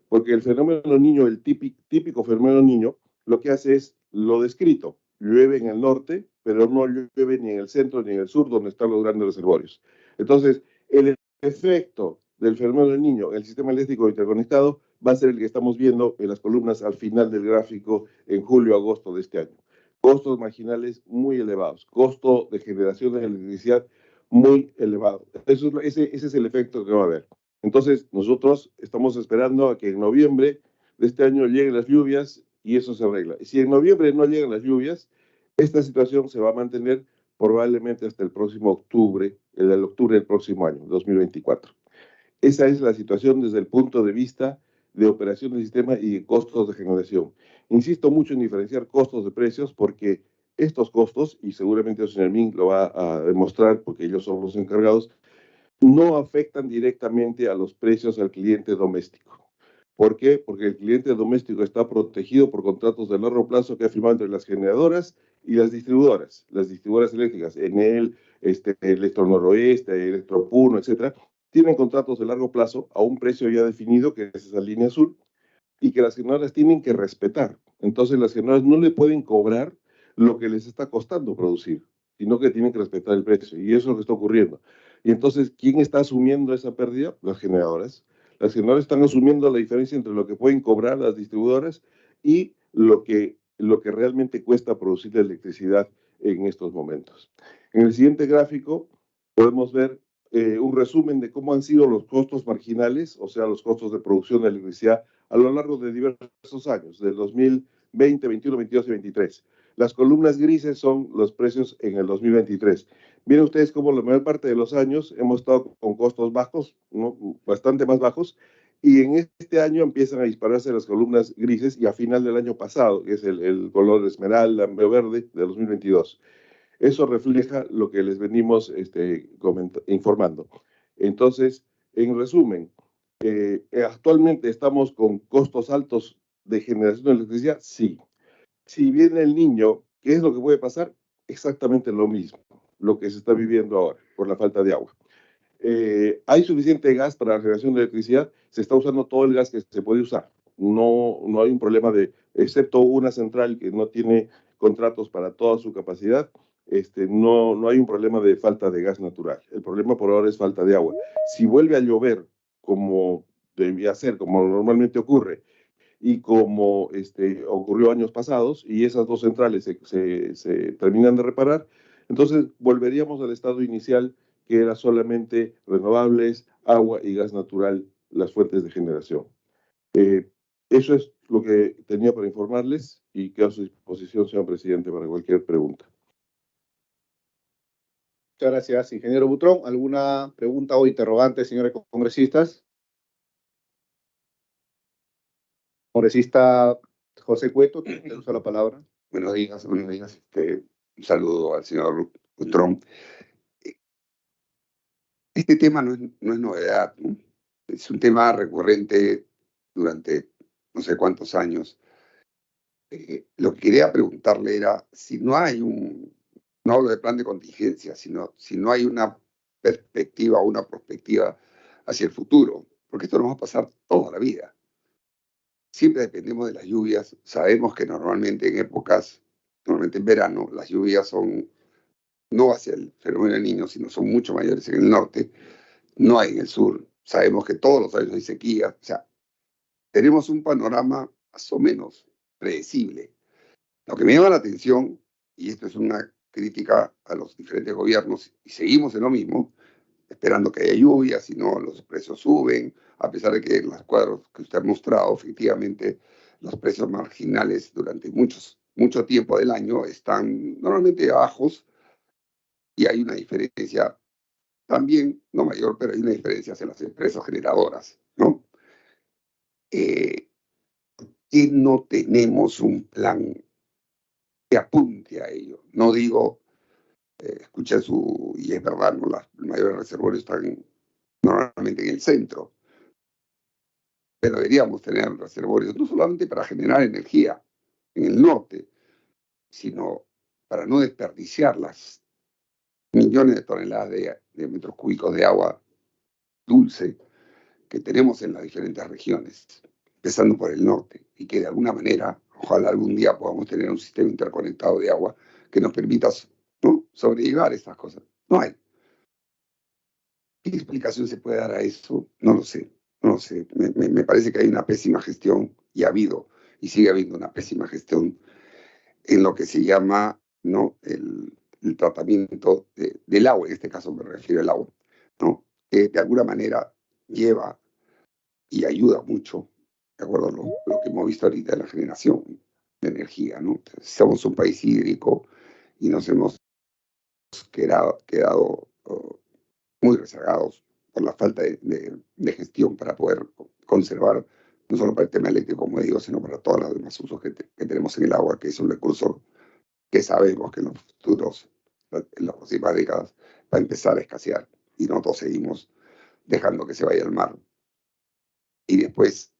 Porque el fenómeno Niño, el típico fenómeno Niño, lo que hace es lo descrito. Llueve en el norte, pero no llueve ni en el centro ni en el sur, donde están los grandes reservorios. Entonces, el efecto del fenómeno del Niño en el sistema eléctrico interconectado va a ser el que estamos viendo en las columnas al final del gráfico en julio-agosto de este año. Costos marginales muy elevados, costo de generación de electricidad muy elevado. Ese es el efecto que va a haber. Entonces, nosotros estamos esperando a que en noviembre de este año lleguen las lluvias y eso se arregla. Si en noviembre no llegan las lluvias, Esta situación se va a mantener probablemente hasta el próximo octubre, el octubre del próximo año, 2024. Esa es la situación desde el punto de vista de operación del sistema y de costos de generación. Insisto mucho en diferenciar costos de precios porque estos costos, y seguramente el señor Min lo va a demostrar porque ellos son los encargados, no afectan directamente a los precios al cliente doméstico. ¿Por qué? Porque el cliente doméstico está protegido por contratos de largo plazo que ha firmado entre las generadoras y las distribuidoras eléctricas, Enel, Electro Noroeste, Electropuno, etcétera, tienen contratos de largo plazo a un precio ya definido, que es esa línea azul, y que las generadoras tienen que respetar. Entonces las generadoras no le pueden cobrar lo que les está costando producir, sino que tienen que respetar el precio. Y eso es lo que está ocurriendo. Y entonces, ¿quién está asumiendo esa pérdida? Las generadoras. Las generadoras están asumiendo la diferencia entre lo que pueden cobrar las distribuidoras y lo que realmente cuesta producir la electricidad en estos momentos. En el siguiente gráfico podemos ver un resumen de cómo han sido los costos marginales, o sea, los costos de producción de electricidad a lo largo de diversos años, del 2020, 21, 22 y 23. Las columnas grises son los precios en el 2023. Miren ustedes cómo la mayor parte de los años hemos estado con costos bajos, ¿no? Bastante más bajos, y en este año empiezan a dispararse las columnas grises y a final del año pasado, que es el color esmeralda, verde de 2022. Eso refleja lo que les venimos informando. Entonces, en resumen, actualmente estamos con costos altos de generación de electricidad, sí. Si viene el niño, ¿qué es lo que puede pasar? Exactamente lo mismo, lo que se está viviendo ahora por la falta de agua. ¿Hay suficiente gas para la generación de electricidad? Se está usando todo el gas que se puede usar. No hay un problema excepto una central que no tiene contratos para toda su capacidad, no hay un problema de falta de gas natural. El problema por ahora es falta de agua. Si vuelve a llover como debía ser, como normalmente ocurre, y como ocurrió años pasados, y esas dos centrales se terminan de reparar, entonces volveríamos al estado inicial, que era solamente renovables, agua y gas natural, las fuentes de generación. Eso es lo que tenía para informarles y quedo a su disposición, señor presidente, para cualquier pregunta. Muchas gracias, ingeniero Butrón. ¿Alguna pregunta o interrogante, señores congresistas? Congresista José Cueto, te usa la palabra. Buenos días. Un saludo al señor Butrón. Este tema no es novedad, ¿no? Es un tema recurrente durante no sé cuántos años. Lo que quería preguntarle era si no hay no hablo de plan de contingencia, sino si no hay una perspectiva o una prospectiva hacia el futuro, porque esto nos va a pasar toda la vida. Siempre dependemos de las lluvias. Sabemos que normalmente en verano, las lluvias son no hacia el fenómeno del Niño, sino son mucho mayores en el norte, no hay en el sur. Sabemos que todos los años hay sequía. O sea, tenemos un panorama más o menos predecible. Lo que me llama la atención, y esto es una crítica a los diferentes gobiernos, y seguimos en lo mismo, esperando que haya lluvias, si no los precios suben, a pesar de que en los cuadros que usted ha mostrado, efectivamente, los precios marginales durante mucho tiempo del año están normalmente bajos, y hay una diferencia también, no mayor, pero hay una diferencia hacia las empresas generadoras, ¿no? Que no tenemos un plan que apunte a ello. No digo, escuché y es verdad, ¿no? Los mayores reservorios están normalmente en el centro, pero deberíamos tener reservorios no solamente para generar energía en el norte, sino para no desperdiciar las millones de toneladas de metros cúbicos de agua dulce que tenemos en las diferentes regiones, empezando por el norte, y que de alguna manera, ojalá algún día podamos tener un sistema interconectado de agua que nos permita, ¿no?, sobrellevar estas cosas. No hay. ¿Qué explicación se puede dar a eso? No lo sé. Me parece que hay una pésima gestión, y ha habido, y sigue habiendo una pésima gestión en lo que se llama, ¿no?, el tratamiento del agua. En este caso me refiero al agua, ¿no?, que de alguna manera lleva y ayuda mucho, de acuerdo a lo que hemos visto ahorita en la generación de energía, ¿no? Somos un país hídrico y nos hemos quedado muy rezagados por la falta de gestión para poder conservar, no solo para el tema eléctrico, como digo, sino para todos los demás usos que tenemos en el agua, que es un recurso que sabemos que en las próximas décadas, va a empezar a escasear, y nosotros seguimos dejando que se vaya al mar. Y después,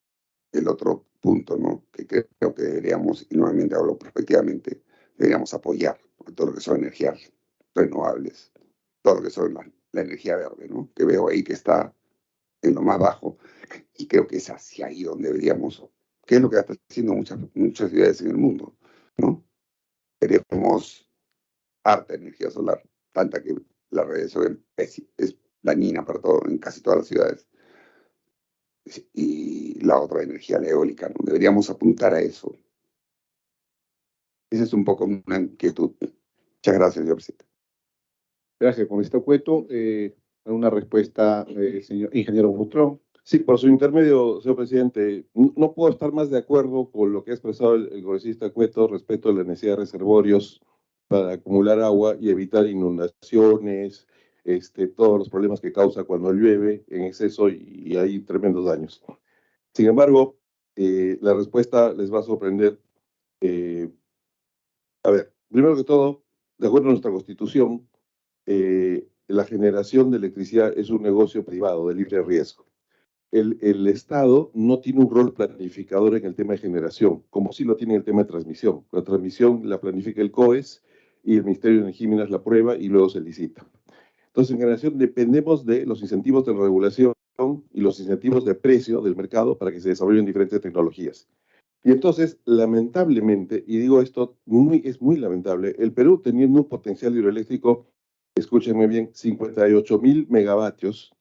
el otro punto, ¿no?, que creo que deberíamos, y nuevamente hablo prospectivamente, deberíamos apoyar todo lo que son energías renovables, todo lo que son la energía verde, ¿no?, que veo ahí que está en lo más bajo, y creo que es hacia ahí donde deberíamos, que es lo que están haciendo muchas ciudades en el mundo, ¿no? Tenemos harta energía solar, tanta que la radiación es dañina para todo, en casi todas las ciudades. Y la otra energía, la eólica, ¿no? Deberíamos apuntar a eso. Esa es un poco una inquietud. Muchas gracias, señor presidente. Gracias, congresista Cueto. Una respuesta, señor ingeniero Butrón. Sí, por su intermedio, señor presidente, no puedo estar más de acuerdo con lo que ha expresado el congresista Cueto respecto a la necesidad de reservorios para acumular agua y evitar inundaciones, todos los problemas que causa cuando llueve en exceso y hay tremendos daños. Sin embargo, la respuesta les va a sorprender. A ver, primero que todo, de acuerdo a nuestra Constitución, la generación de electricidad es un negocio privado de libre riesgo. El Estado no tiene un rol planificador en el tema de generación, como sí lo tiene en el tema de transmisión. La transmisión la planifica el COES y el Ministerio de Energía y Minas la aprueba y luego se licita. Entonces, en generación dependemos de los incentivos de regulación y los incentivos de precio del mercado para que se desarrollen diferentes tecnologías. Y entonces, lamentablemente, y digo esto, es muy lamentable, el Perú teniendo un potencial hidroeléctrico, escúchenme bien, 58.000 megavatios,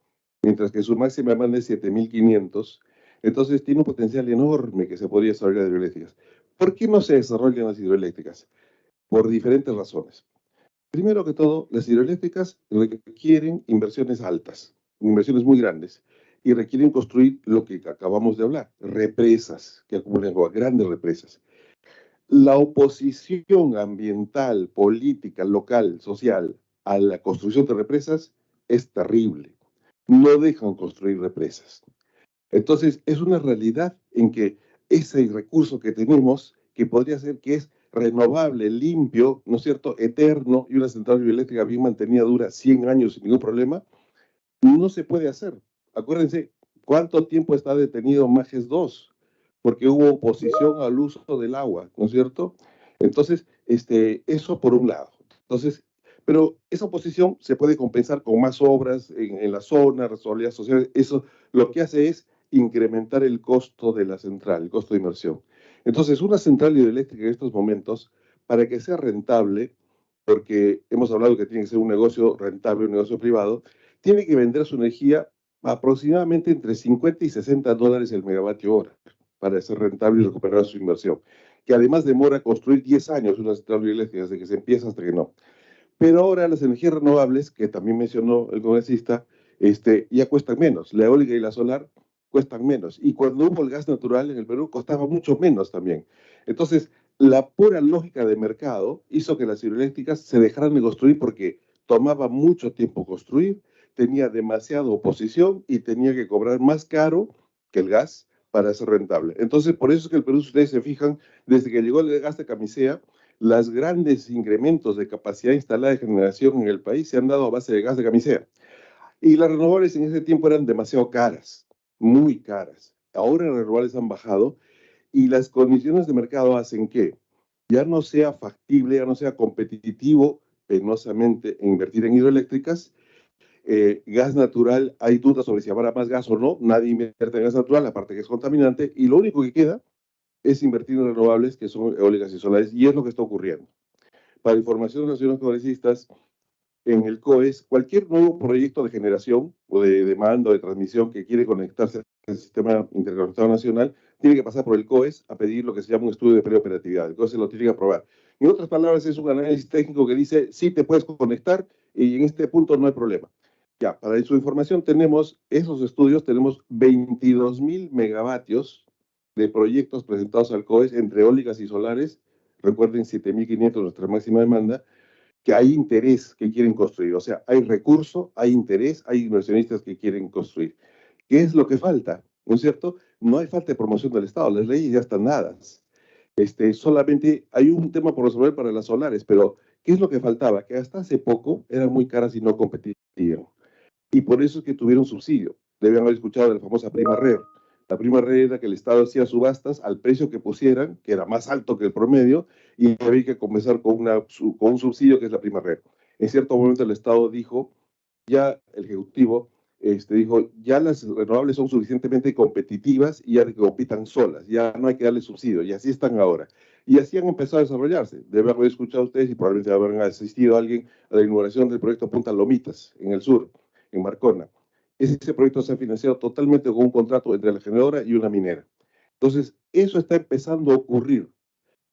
mientras que su máxima demanda es 7.500, entonces tiene un potencial enorme que se podría desarrollar de hidroeléctricas. ¿Por qué no se desarrollan las hidroeléctricas? Por diferentes razones. Primero que todo, las hidroeléctricas requieren inversiones altas, inversiones muy grandes, y requieren construir lo que acabamos de hablar, represas que acumulan agua, grandes represas. La oposición ambiental, política, local, social a la construcción de represas es terrible. No dejan construir represas. Entonces, es una realidad en que ese recurso que tenemos, que podría ser que es renovable, limpio, ¿no es cierto?, eterno, y una central hidroeléctrica bien mantenida dura 100 años sin ningún problema, no se puede hacer. Acuérdense, ¿cuánto tiempo está detenido Majes 2? Porque hubo oposición al uso del agua, ¿no es cierto? Entonces, eso por un lado. Entonces, pero esa oposición se puede compensar con más obras en la zona, responsabilidades sociales. Eso lo que hace es incrementar el costo de la central, el costo de inversión. Entonces, una central hidroeléctrica en estos momentos, para que sea rentable, porque hemos hablado que tiene que ser un negocio rentable, un negocio privado, tiene que vender su energía aproximadamente entre 50 y 60 dólares el megavatio hora para ser rentable y recuperar su inversión, que además demora construir 10 años una central hidroeléctrica desde que se empieza hasta que no. Pero ahora las energías renovables, que también mencionó el congresista, ya cuestan menos. La eólica y la solar cuestan menos. Y cuando hubo el gas natural en el Perú, costaba mucho menos también. Entonces, la pura lógica de mercado hizo que las hidroeléctricas se dejaran de construir porque tomaba mucho tiempo construir, tenía demasiada oposición y tenía que cobrar más caro que el gas para ser rentable. Entonces, por eso es que el Perú, si ustedes se fijan, desde que llegó el gas de camisea, los grandes incrementos de capacidad instalada de generación en el país se han dado a base de gas de camisea. Y las renovables en ese tiempo eran demasiado caras, muy caras. Ahora las renovables han bajado y las condiciones de mercado hacen que ya no sea factible, ya no sea competitivo penosamente invertir en hidroeléctricas. Gas natural, hay dudas sobre si habrá más gas o no, nadie invierte en gas natural, aparte que es contaminante, y lo único que queda es invertir en renovables, que son eólicas y solares, y es lo que está ocurriendo. Para información de los señores congresistas, en el COES, cualquier nuevo proyecto de generación o de demanda o de transmisión que quiere conectarse al sistema interconectado nacional, tiene que pasar por el COES a pedir lo que se llama un estudio de preoperatividad. El COES lo tiene que aprobar. En otras palabras, es un análisis técnico que dice, sí te puedes conectar y en este punto no hay problema. Ya, para su información tenemos esos estudios, tenemos 22.000 megavatios de proyectos presentados al COES entre eólicas y solares, recuerden 7.500 nuestra máxima demanda, que hay interés que quieren construir. O sea, hay recurso, hay interés, hay inversionistas que quieren construir. ¿Qué es lo que falta? ¿No es cierto? No hay falta de promoción del Estado, las leyes ya están dadas. Solamente hay un tema por resolver para las solares, pero ¿qué es lo que faltaba? Que hasta hace poco eran muy caras y no competían. Y por eso es que tuvieron subsidio. Deben haber escuchado de la famosa prima RER. La prima RER era que el Estado hacía subastas al precio que pusieran, que era más alto que el promedio, y había que comenzar con un subsidio que es la prima RER. En cierto momento el Estado dijo, ya el Ejecutivo dijo, ya las renovables son suficientemente competitivas y ya que compitan solas, ya no hay que darle subsidio, y así están ahora. Y así han empezado a desarrollarse. Deben haber escuchado ustedes y probablemente habrán asistido a alguien a la inauguración del proyecto Punta Lomitas, en el sur, en Marcona. Ese proyecto se ha financiado totalmente con un contrato entre la generadora y una minera. Entonces, eso está empezando a ocurrir.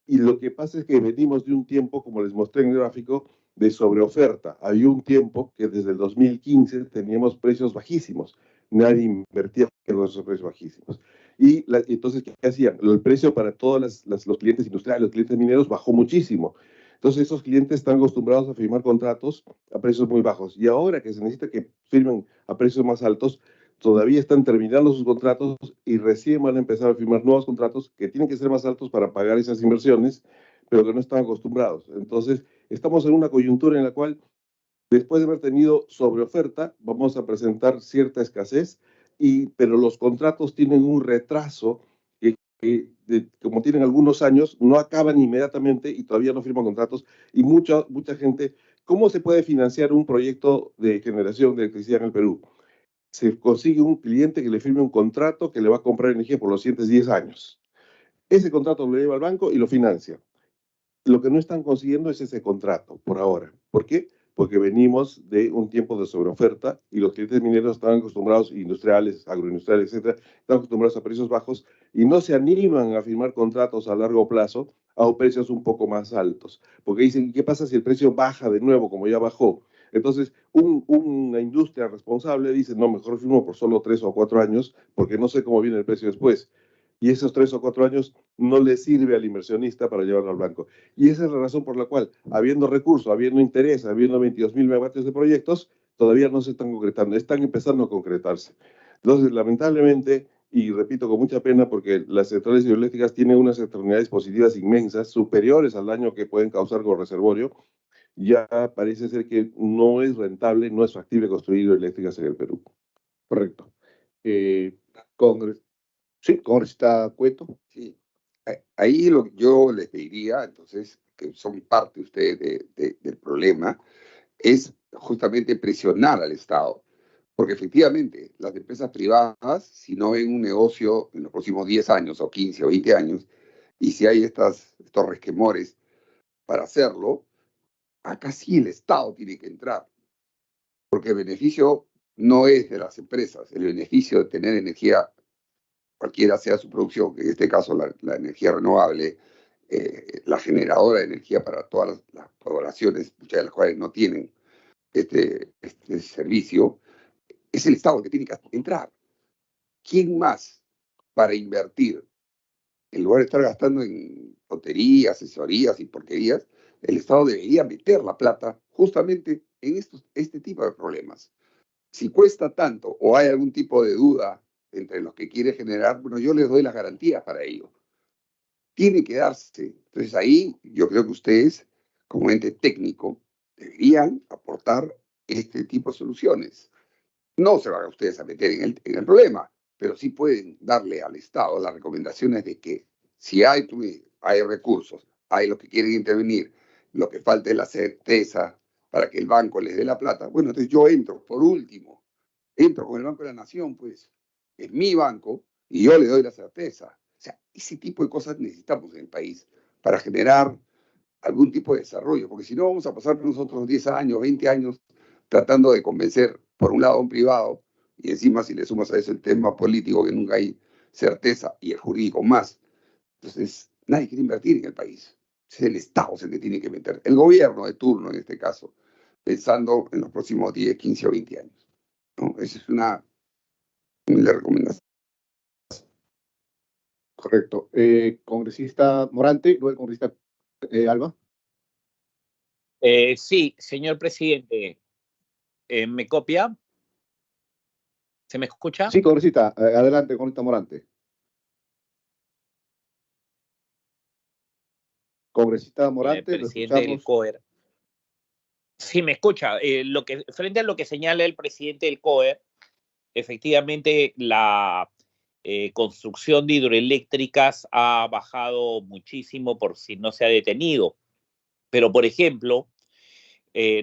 Y lo que pasa es que venimos de un tiempo, como les mostré en el gráfico, de sobreoferta. Había un tiempo que desde el 2015 teníamos precios bajísimos. Nadie invertía en esos precios bajísimos. Y entonces, ¿qué hacían? El precio para todos los clientes industriales, los clientes mineros, bajó muchísimo. Entonces, esos clientes están acostumbrados a firmar contratos a precios muy bajos. Y ahora que se necesita que firmen a precios más altos, todavía están terminando sus contratos y recién van a empezar a firmar nuevos contratos que tienen que ser más altos para pagar esas inversiones, pero que no están acostumbrados. Entonces, estamos en una coyuntura en la cual, después de haber tenido sobreoferta, vamos a presentar cierta escasez, pero los contratos tienen un retraso como tienen algunos años, no acaban inmediatamente y todavía no firman contratos. Y mucha gente, ¿cómo se puede financiar un proyecto de generación de electricidad en el Perú? Se consigue un cliente que le firme un contrato que le va a comprar energía por los siguientes 10 años. Ese contrato lo lleva al banco y lo financia. Lo que no están consiguiendo es ese contrato por ahora. ¿Por qué? Porque venimos de un tiempo de sobreoferta y los clientes mineros están acostumbrados, industriales, agroindustriales, etcétera, están acostumbrados a precios bajos y no se animan a firmar contratos a largo plazo a precios un poco más altos. Porque dicen, ¿qué pasa si el precio baja de nuevo, como ya bajó? Entonces, una industria responsable dice, no, mejor firmo por solo 3 o 4 años porque no sé cómo viene el precio después. Y esos 3 o 4 años no le sirve al inversionista para llevarlo al banco. Y esa es la razón por la cual, habiendo recursos, habiendo interés, habiendo 22.000 megavatios de proyectos, todavía no se están concretando, están empezando a concretarse. Entonces, lamentablemente, y repito con mucha pena, porque las centrales hidroeléctricas tienen unas externalidades positivas inmensas, superiores al daño que pueden causar con reservorio, ya parece ser que no es rentable, no es factible construir hidroeléctricas en el Perú. Correcto. Sí, congresista Cueto. Sí. Ahí yo les pediría, entonces, que son parte ustedes del problema, es justamente presionar al Estado. Porque efectivamente, las empresas privadas, si no ven un negocio en los próximos 10 años, o 15 o 20 años, y si hay estos resquemores para hacerlo, acá sí el Estado tiene que entrar. Porque el beneficio no es de las empresas, el beneficio de tener energía, cualquiera sea su producción, que en este caso la energía renovable, la generadora de energía para todas las poblaciones, muchas de las cuales no tienen este servicio, es el Estado el que tiene que entrar. ¿Quién más para invertir? En lugar de estar gastando en tonterías, asesorías y porquerías, el Estado debería meter la plata justamente en este tipo de problemas. Si cuesta tanto o hay algún tipo de duda entre los que quiere generar, bueno, yo les doy las garantías para ello. Tiene que darse. Entonces ahí yo creo que ustedes, como ente técnico, deberían aportar este tipo de soluciones. No se van a ustedes a meter en el problema, pero sí pueden darle al Estado las recomendaciones de que si hay recursos, hay los que quieren intervenir, lo que falta es la certeza para que el banco les dé la plata. Bueno, entonces yo entro, por último, entro con el Banco de la Nación, pues es mi banco y yo le doy la certeza. O sea, ese tipo de cosas necesitamos en el país para generar algún tipo de desarrollo, porque si no vamos a pasar nosotros 10 años, 20 años tratando de convencer por un lado a un privado y encima si le sumas a eso el tema político que nunca hay certeza y el jurídico más. Entonces, nadie quiere invertir en el país. Es el Estado el que tiene que meter, el gobierno de turno en este caso, pensando en los próximos 10, 15 o 20 años. ¿No? Esa es una recomendación. Correcto. Congresista Morante, luego el congresista Alba. Sí, señor presidente, ¿me copia? ¿Se me escucha? Sí, congresista, adelante, congresista Morante. Congresista El Morante, lo presidente del escuchamos. COER. Sí, me escucha. Frente a lo que señala el presidente del COER, efectivamente la construcción de hidroeléctricas ha bajado muchísimo por si no se ha detenido. Pero, por ejemplo,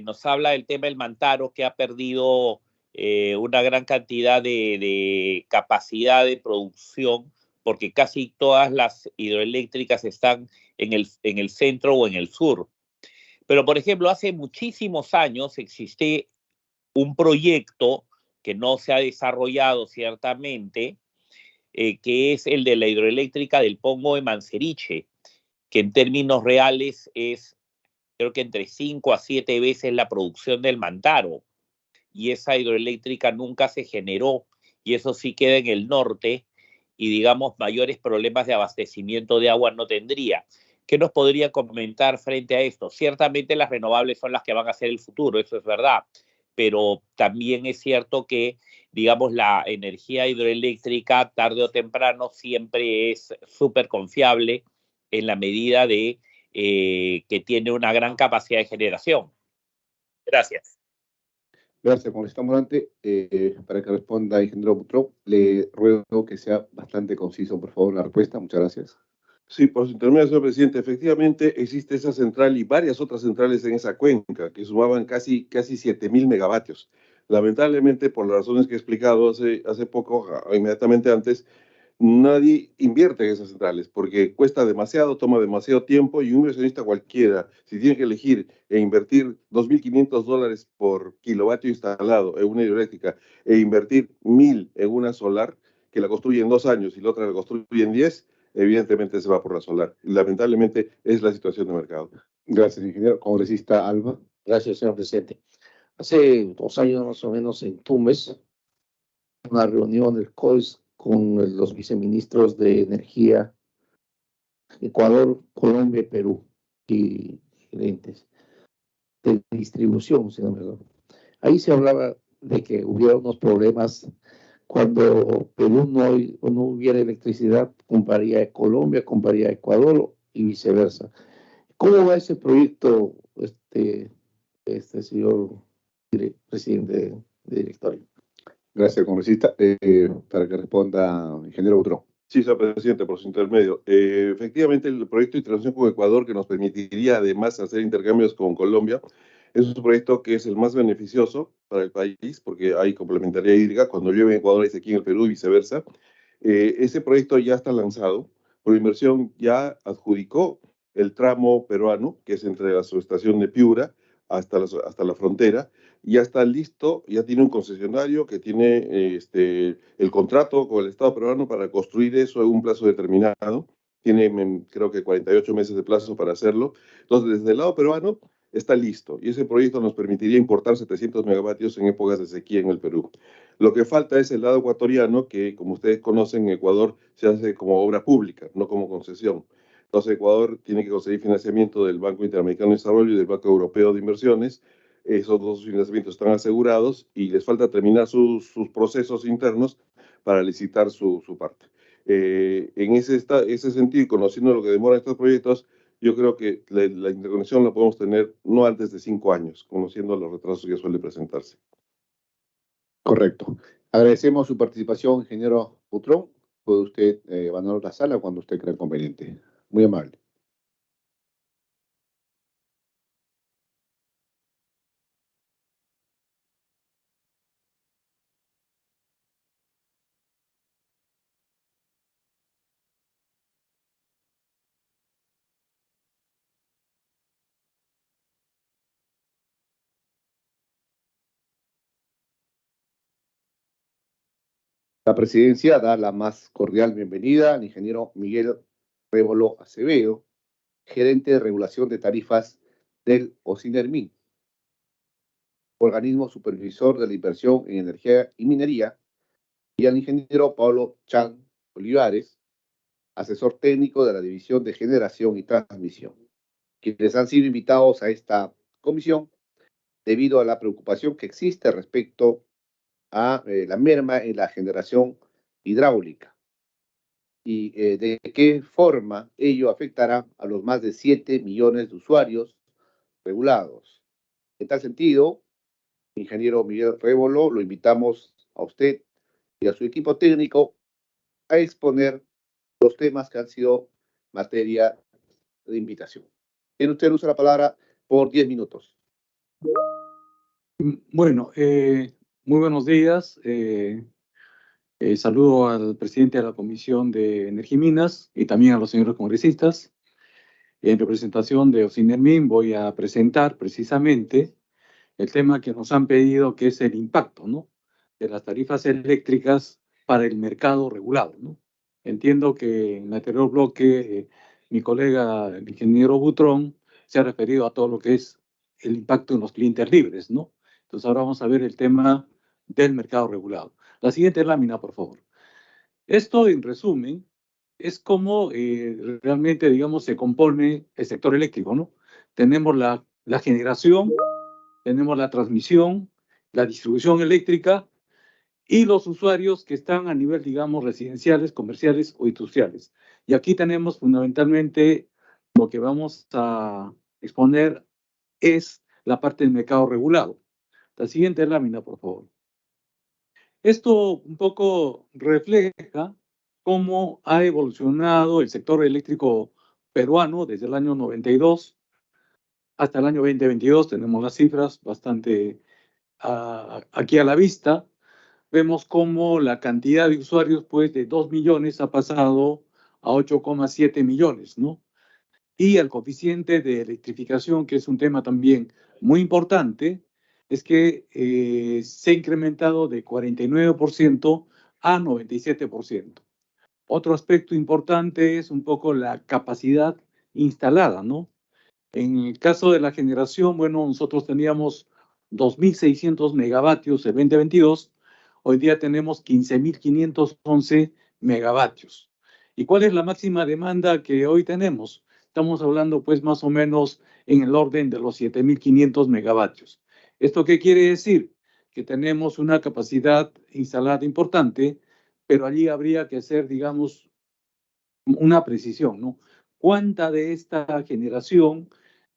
nos habla del tema del Mantaro, que ha perdido una gran cantidad de capacidad de producción, porque casi todas las hidroeléctricas están en el centro o en el sur. Pero, por ejemplo, hace muchísimos años existe un proyecto que no se ha desarrollado ciertamente, que es el de la hidroeléctrica del Pongo de Manseriche, que en términos reales es, creo que entre 5 a 7 veces la producción del Mantaro, y esa hidroeléctrica nunca se generó, y eso sí queda en el norte, y digamos mayores problemas de abastecimiento de agua no tendría. ¿Qué nos podría comentar frente a esto? Ciertamente las renovables son las que van a ser el futuro, eso es verdad, pero también es cierto que, digamos, la energía hidroeléctrica tarde o temprano siempre es súper confiable en la medida de que tiene una gran capacidad de generación. Gracias. Gracias, congresista Morante. Para que responda el ingeniero Butrón, le ruego que sea bastante conciso, por favor, en la respuesta. Muchas gracias. Sí, por su intermedio, señor presidente, efectivamente existe esa central y varias otras centrales en esa cuenca que sumaban casi 7.000 megavatios. Lamentablemente, por las razones que he explicado hace poco, inmediatamente antes, nadie invierte en esas centrales porque cuesta demasiado, toma demasiado tiempo y un inversionista cualquiera, si tiene que elegir e invertir $2.500 por kilovatio instalado en una hidroeléctrica e invertir 1.000 en una solar, que la construye en 2 años y la otra la construye en 10, evidentemente se va por la solar. Lamentablemente es la situación de mercado. Gracias, ingeniero. Congresista Alba. Gracias, señor presidente. Hace 2 años más o menos en Tumbes, una reunión del COES con los viceministros de Energía, Ecuador, Colombia y Perú, y gerentes de distribución, si no me equivoco. Ahí se hablaba de que hubiera unos problemas cuando Perú no hubiera electricidad, compraría a Colombia, compraría a Ecuador y viceversa. ¿Cómo va ese proyecto, señor presidente de directorio? Gracias, congresista. Para que responda el ingeniero Butrón. Sí, señor presidente, por su intermedio. Efectivamente, el proyecto de integración con Ecuador, que nos permitiría además hacer intercambios con Colombia, es un proyecto que es el más beneficioso para el país, porque hay complementariedad hídrica. Cuando llueve en Ecuador, es aquí en el Perú y viceversa. Ese proyecto ya está lanzado. Por inversión ya adjudicó el tramo peruano, que es entre la subestación de Piura hasta la frontera. Ya está listo, ya tiene un concesionario que tiene el contrato con el Estado peruano para construir eso en un plazo determinado. Tiene, creo que 48 meses de plazo para hacerlo. Entonces, desde el lado peruano está listo y ese proyecto nos permitiría importar 700 megavatios en épocas de sequía en el Perú. Lo que falta es el lado ecuatoriano, que como ustedes conocen, en Ecuador se hace como obra pública, no como concesión. Entonces, Ecuador tiene que conseguir financiamiento del Banco Interamericano de Desarrollo y del Banco Europeo de Inversiones. Esos dos financiamientos están asegurados y les falta terminar sus procesos internos para licitar su parte. En ese sentido, conociendo lo que demoran estos proyectos, yo creo que la interconexión la podemos tener no antes de 5 años, conociendo los retrasos que suele presentarse. Correcto. Agradecemos su participación, ingeniero Butrón. Puede usted abandonar la sala cuando usted crea conveniente. Muy amable. La presidencia da la más cordial bienvenida al ingeniero Miguel Révolo Acevedo, gerente de regulación de tarifas del OSINERMIN, organismo supervisor de la inversión en energía y minería, y al ingeniero Pablo Chan Olivares, asesor técnico de la División de Generación y Transmisión, quienes han sido invitados a esta comisión debido a la preocupación que existe respecto a la merma en la generación hidráulica y de qué forma ello afectará a los más de 7 millones de usuarios regulados. En tal sentido, ingeniero Miguel Révolo, lo invitamos a usted y a su equipo técnico a exponer los temas que han sido materia de invitación. Tiene usted uso la palabra por 10 minutos. Bueno, muy buenos días. Saludo al presidente de la Comisión de Energía y Minas y también a los señores congresistas. En representación de Ocinermin voy a presentar precisamente el tema que nos han pedido, que es el impacto, ¿no?, de las tarifas eléctricas para el mercado regulado, ¿no? Entiendo que en el anterior bloque mi colega, el ingeniero Butrón, se ha referido a todo lo que es el impacto en los clientes libres, ¿no? Entonces ahora vamos a ver el tema del mercado regulado. La siguiente lámina, por favor. Esto, en resumen, es como realmente, digamos, se compone el sector eléctrico, ¿no? Tenemos la generación, tenemos la transmisión, la distribución eléctrica y los usuarios que están a nivel, digamos, residenciales, comerciales o industriales. Y aquí tenemos fundamentalmente lo que vamos a exponer es la parte del mercado regulado. La siguiente lámina, por favor. Esto un poco refleja cómo ha evolucionado el sector eléctrico peruano desde el año 92 hasta el año 2022. Tenemos las cifras bastante aquí a la vista. Vemos cómo la cantidad de usuarios, pues, de 2 millones ha pasado a 8,7 millones, ¿no? Y el coeficiente de electrificación, que es un tema también muy importante, es que se ha incrementado de 49% a 97%. Otro aspecto importante es un poco la capacidad instalada, ¿no? En el caso de la generación, bueno, nosotros teníamos 2.600 megavatios en 2022, hoy día tenemos 15.511 megavatios. ¿Y cuál es la máxima demanda que hoy tenemos? Estamos hablando, pues, más o menos en el orden de los 7.500 megavatios. ¿Esto qué quiere decir? Que tenemos una capacidad instalada importante, pero allí habría que hacer, digamos, una precisión, ¿no? ¿Cuánta de esta generación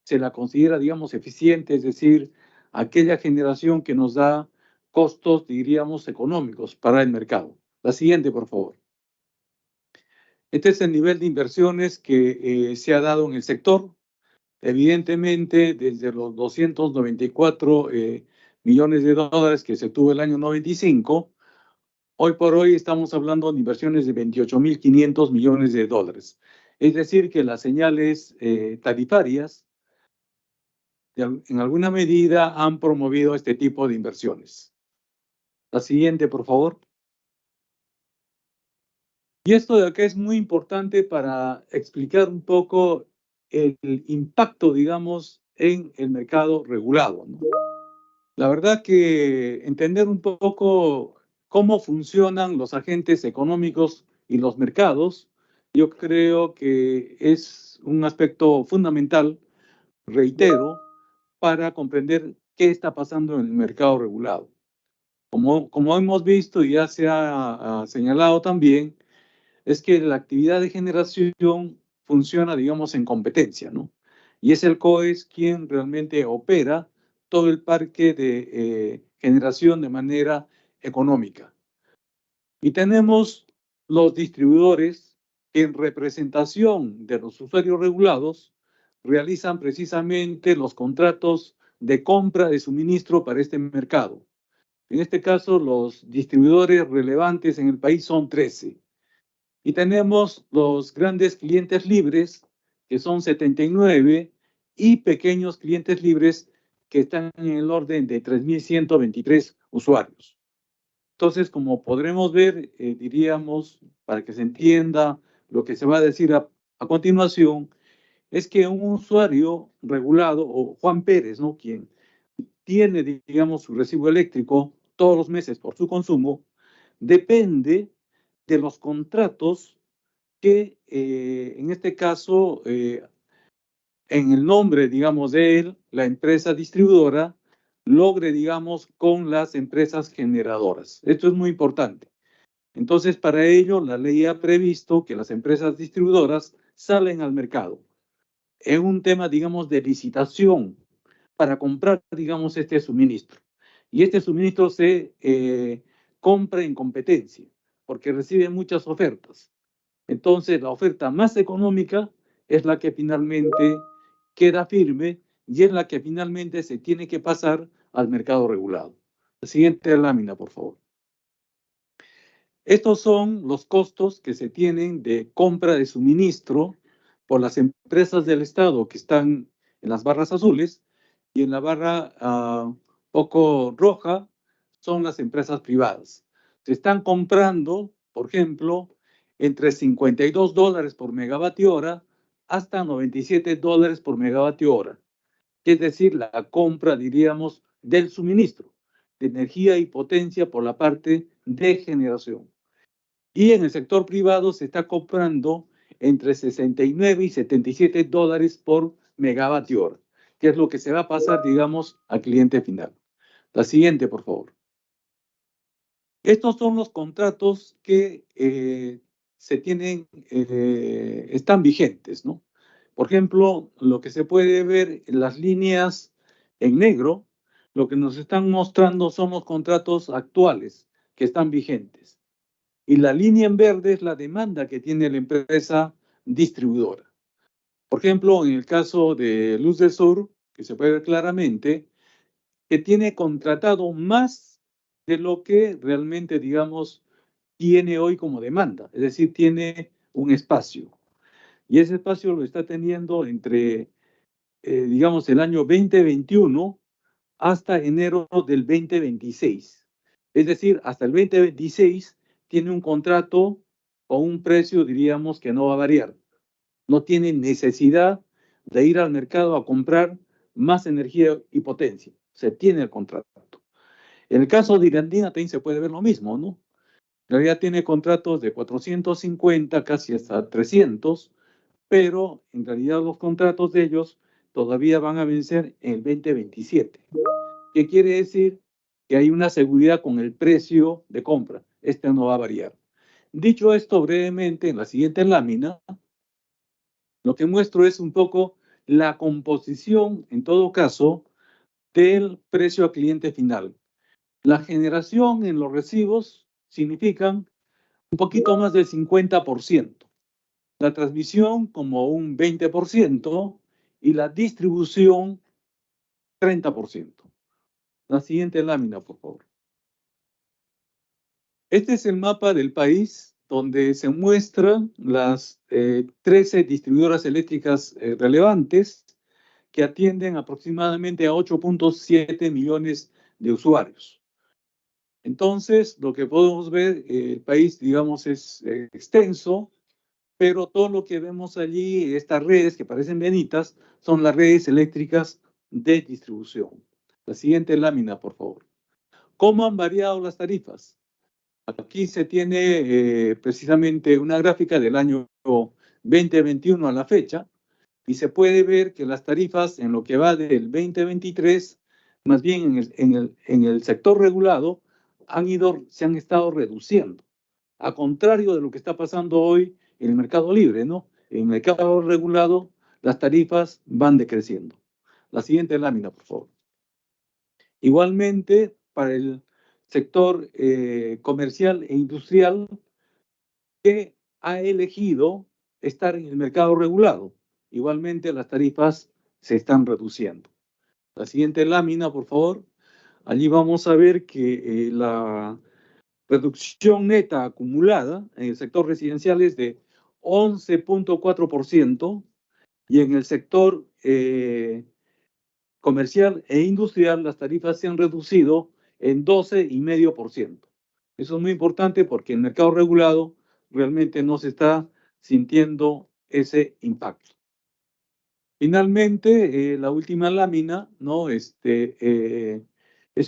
se la considera, digamos, eficiente? Es decir, aquella generación que nos da costos, diríamos, económicos para el mercado. La siguiente, por favor. Este es el nivel de inversiones que se ha dado en el sector. Evidentemente, desde los 294 millones de dólares que se tuvo el año 95, hoy por hoy estamos hablando de inversiones de 28.500 millones de dólares. Es decir, que las señales tarifarias, en alguna medida, han promovido este tipo de inversiones. La siguiente, por favor. Y esto de acá es muy importante para explicar un poco el impacto, digamos, en el mercado regulado, ¿no? La verdad que entender un poco cómo funcionan los agentes económicos y los mercados, yo creo que es un aspecto fundamental, reitero, para comprender qué está pasando en el mercado regulado. Como hemos visto y ya se ha señalado también, es que la actividad de generación funciona, digamos, en competencia, ¿no? Y es el COES quien realmente opera todo el parque de generación de manera económica. Y tenemos los distribuidores que, en representación de los usuarios regulados, realizan precisamente los contratos de compra de suministro para este mercado. En este caso, los distribuidores relevantes en el país son 13. Y tenemos los grandes clientes libres, que son 79, y pequeños clientes libres, que están en el orden de 3.123 usuarios. Entonces, como podremos ver, diríamos, para que se entienda lo que se va a decir a continuación, es que un usuario regulado, o Juan Pérez, ¿no?, quien tiene, digamos, su recibo eléctrico todos los meses por su consumo, depende de los contratos que en este caso en el nombre, digamos, de él, la empresa distribuidora logre, digamos, con las empresas generadoras. Esto es muy importante. Entonces, para ello, la ley ha previsto que las empresas distribuidoras salen al mercado en un tema, digamos, de licitación para comprar, digamos, este suministro. Y este suministro se compra en competencia, porque recibe muchas ofertas. Entonces, la oferta más económica es la que finalmente queda firme y es la que finalmente se tiene que pasar al mercado regulado. La siguiente lámina, por favor. Estos son los costos que se tienen de compra de suministro por las empresas del Estado que están en las barras azules y en la barra poco roja son las empresas privadas. Se están comprando, por ejemplo, entre $52 por megavatio hora hasta $97 por megavatio hora. Es decir, la compra, diríamos, del suministro de energía y potencia por la parte de generación. Y en el sector privado se está comprando entre $69 y $77 por megavatio hora, que es lo que se va a pasar, digamos, al cliente final. La siguiente, por favor. Estos son los contratos que se tienen, están vigentes, ¿no? Por ejemplo, lo que se puede ver en las líneas en negro, lo que nos están mostrando son los contratos actuales que están vigentes. Y la línea en verde es la demanda que tiene la empresa distribuidora. Por ejemplo, en el caso de Luz del Sur, que se puede ver claramente, que tiene contratado más de lo que realmente, digamos, tiene hoy como demanda. Es decir, tiene un espacio. Y ese espacio lo está teniendo entre, digamos, el año 2021 hasta enero del 2026. Es decir, hasta el 2026 tiene un contrato con un precio, diríamos, que no va a variar. No tiene necesidad de ir al mercado a comprar más energía y potencia. Se tiene el contrato. En el caso de Irandina también se puede ver lo mismo, ¿no? En realidad tiene contratos de 450, casi hasta 300, pero en realidad los contratos de ellos todavía van a vencer en el 2027. ¿Qué quiere decir? Que hay una seguridad con el precio de compra. Este no va a variar. Dicho esto brevemente, en la siguiente lámina, lo que muestro es un poco la composición, en todo caso, del precio a cliente final. La generación en los recibos significan un poquito más del 50%. La transmisión como un 20% y la distribución 30%. La siguiente lámina, por favor. Este es el mapa del país donde se muestran las 13 distribuidoras eléctricas relevantes que atienden aproximadamente a 8.7 millones de usuarios. Entonces, lo que podemos ver, el país, digamos, es extenso, pero todo lo que vemos allí, estas redes que parecen venitas, son las redes eléctricas de distribución. La siguiente lámina, por favor. ¿Cómo han variado las tarifas? Aquí se tiene precisamente una gráfica del año 2021 a la fecha y se puede ver que las tarifas en lo que va del 2023, más bien en el sector regulado, se han estado reduciendo. A contrario de lo que está pasando hoy en el mercado libre, ¿no? En el mercado regulado, las tarifas van decreciendo. La siguiente lámina, por favor. Igualmente, para el sector comercial e industrial que ha elegido estar en el mercado regulado. Igualmente, las tarifas se están reduciendo. La siguiente lámina, por favor. Allí vamos a ver que la reducción neta acumulada en el sector residencial es de 11.4% y en el sector comercial e industrial las tarifas se han reducido en 12,5%. Eso es muy importante porque en el mercado regulado realmente no se está sintiendo ese impacto. Finalmente, la última lámina, ¿no? Es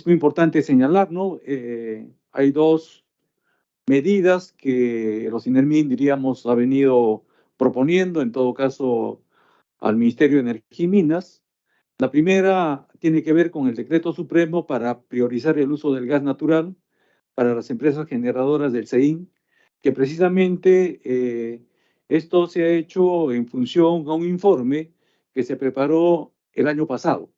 muy importante señalar, ¿no? Hay dos medidas que los INERMIN, diríamos, ha venido proponiendo, en todo caso, al Ministerio de Energía y Minas. La primera tiene que ver con el decreto supremo para priorizar el uso del gas natural para las empresas generadoras del CEIN, que precisamente esto se ha hecho en función a un informe que se preparó el año pasado,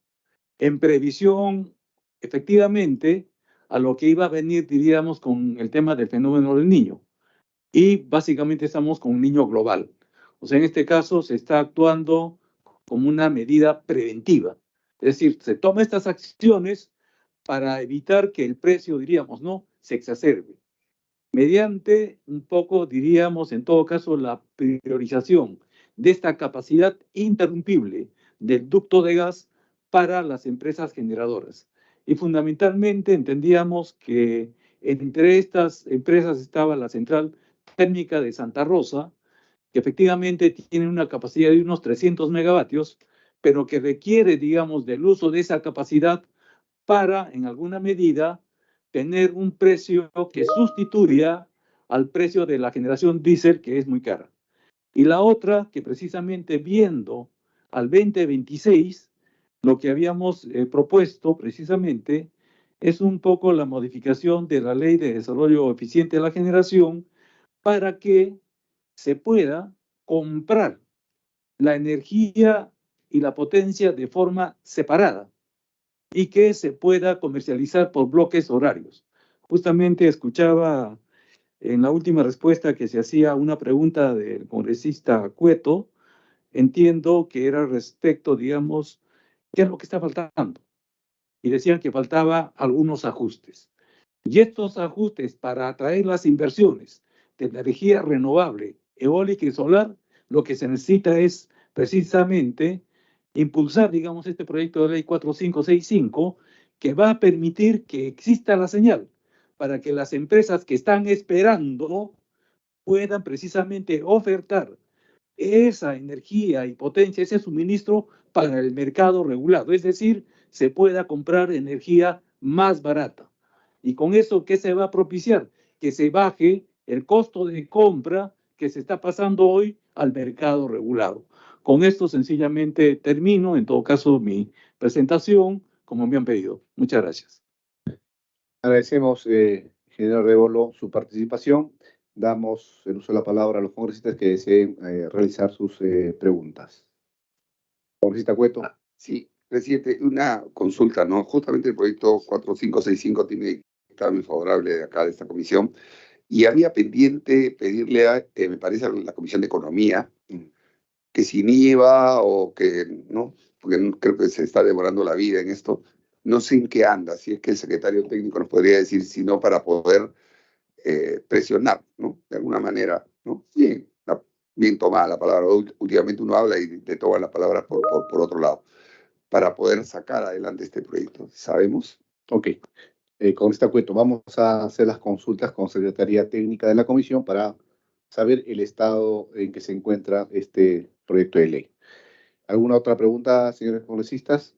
en previsión, efectivamente, a lo que iba a venir, diríamos, con el tema del fenómeno del Niño. Y básicamente estamos con un Niño global. O sea, en este caso se está actuando como una medida preventiva. Es decir, se toman estas acciones para evitar que el precio, diríamos, ¿no?, se exacerbe. Mediante un poco, diríamos, en todo caso, la priorización de esta capacidad interrumpible del ducto de gas para las empresas generadoras. Y fundamentalmente entendíamos que entre estas empresas estaba la central térmica de Santa Rosa, que efectivamente tiene una capacidad de unos 300 megavatios, pero que requiere, digamos, del uso de esa capacidad para, en alguna medida, tener un precio que sustituya al precio de la generación diésel, que es muy cara. Y la otra, que precisamente viendo al 2026, lo que habíamos propuesto precisamente es un poco la modificación de la Ley de Desarrollo Eficiente de la Generación para que se pueda comprar la energía y la potencia de forma separada y que se pueda comercializar por bloques horarios. Justamente escuchaba en la última respuesta que se hacía una pregunta del congresista Cueto, entiendo que era respecto, digamos, qué es lo que está faltando. Y decían que faltaba algunos ajustes. Y estos ajustes para atraer las inversiones de energía renovable, eólica y solar, lo que se necesita es precisamente impulsar, digamos, este proyecto de ley 4565, que va a permitir que exista la señal para que las empresas que están esperando puedan precisamente ofertar esa energía y potencia, ese suministro para el mercado regulado. Es decir, se pueda comprar energía más barata. Y con eso, ¿qué se va a propiciar? Que se baje el costo de compra que se está pasando hoy al mercado regulado. Con esto sencillamente termino, en todo caso, mi presentación, como me han pedido. Muchas gracias. Agradecemos, ingeniero Rebolo, su participación. Damos el uso de la palabra a los congresistas que deseen realizar sus preguntas. Congresista Cueto. Sí, presidente, una consulta, ¿no? Justamente el proyecto 4565 tiene dictamen favorable de acá, de esta comisión, y había pendiente pedirle a, me parece, a la Comisión de Economía, que sin IVA o que, ¿no? Porque creo que se está demorando la vida en esto. No sé en qué anda, si es que el secretario técnico nos podría decir, si no, para poder presionar, ¿no? De alguna manera, ¿no? Bien tomada la palabra. Últimamente uno habla y te toma la palabra por otro lado, para poder sacar adelante este proyecto. ¿Sabemos? Ok. Con esta Cueto, vamos a hacer las consultas con Secretaría Técnica de la Comisión para saber el estado en que se encuentra este proyecto de ley. ¿Alguna otra pregunta, señores congresistas?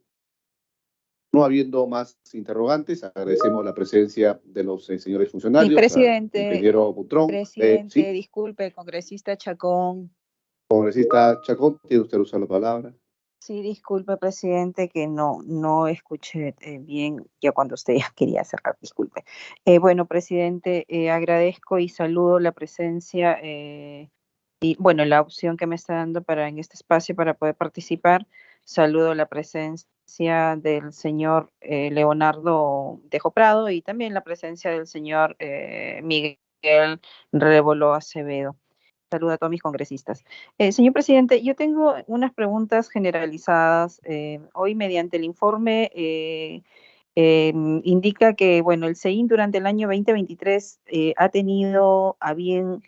No habiendo más interrogantes, agradecemos la presencia de los señores funcionarios. Sí, presidente. Ingeniero Butrón. Presidente, ¿Sí? disculpe, congresista Chacón. Congresista Chacón, tiene usted uso de la palabra. Sí, disculpe, presidente, que no escuché bien ya cuando usted ya quería cerrar, disculpe. Bueno, presidente, agradezco y saludo la presencia y, bueno, la opción que me está dando para en este espacio para poder participar. Saludo la presencia del señor Leonardo Tejo Prado y también la presencia del señor Miguel Rebolo Acevedo. Saludo a todos mis congresistas. Señor presidente, yo tengo unas preguntas generalizadas. Hoy, mediante el informe, indica que, bueno, el CEIN durante el año 2023 ha tenido a bien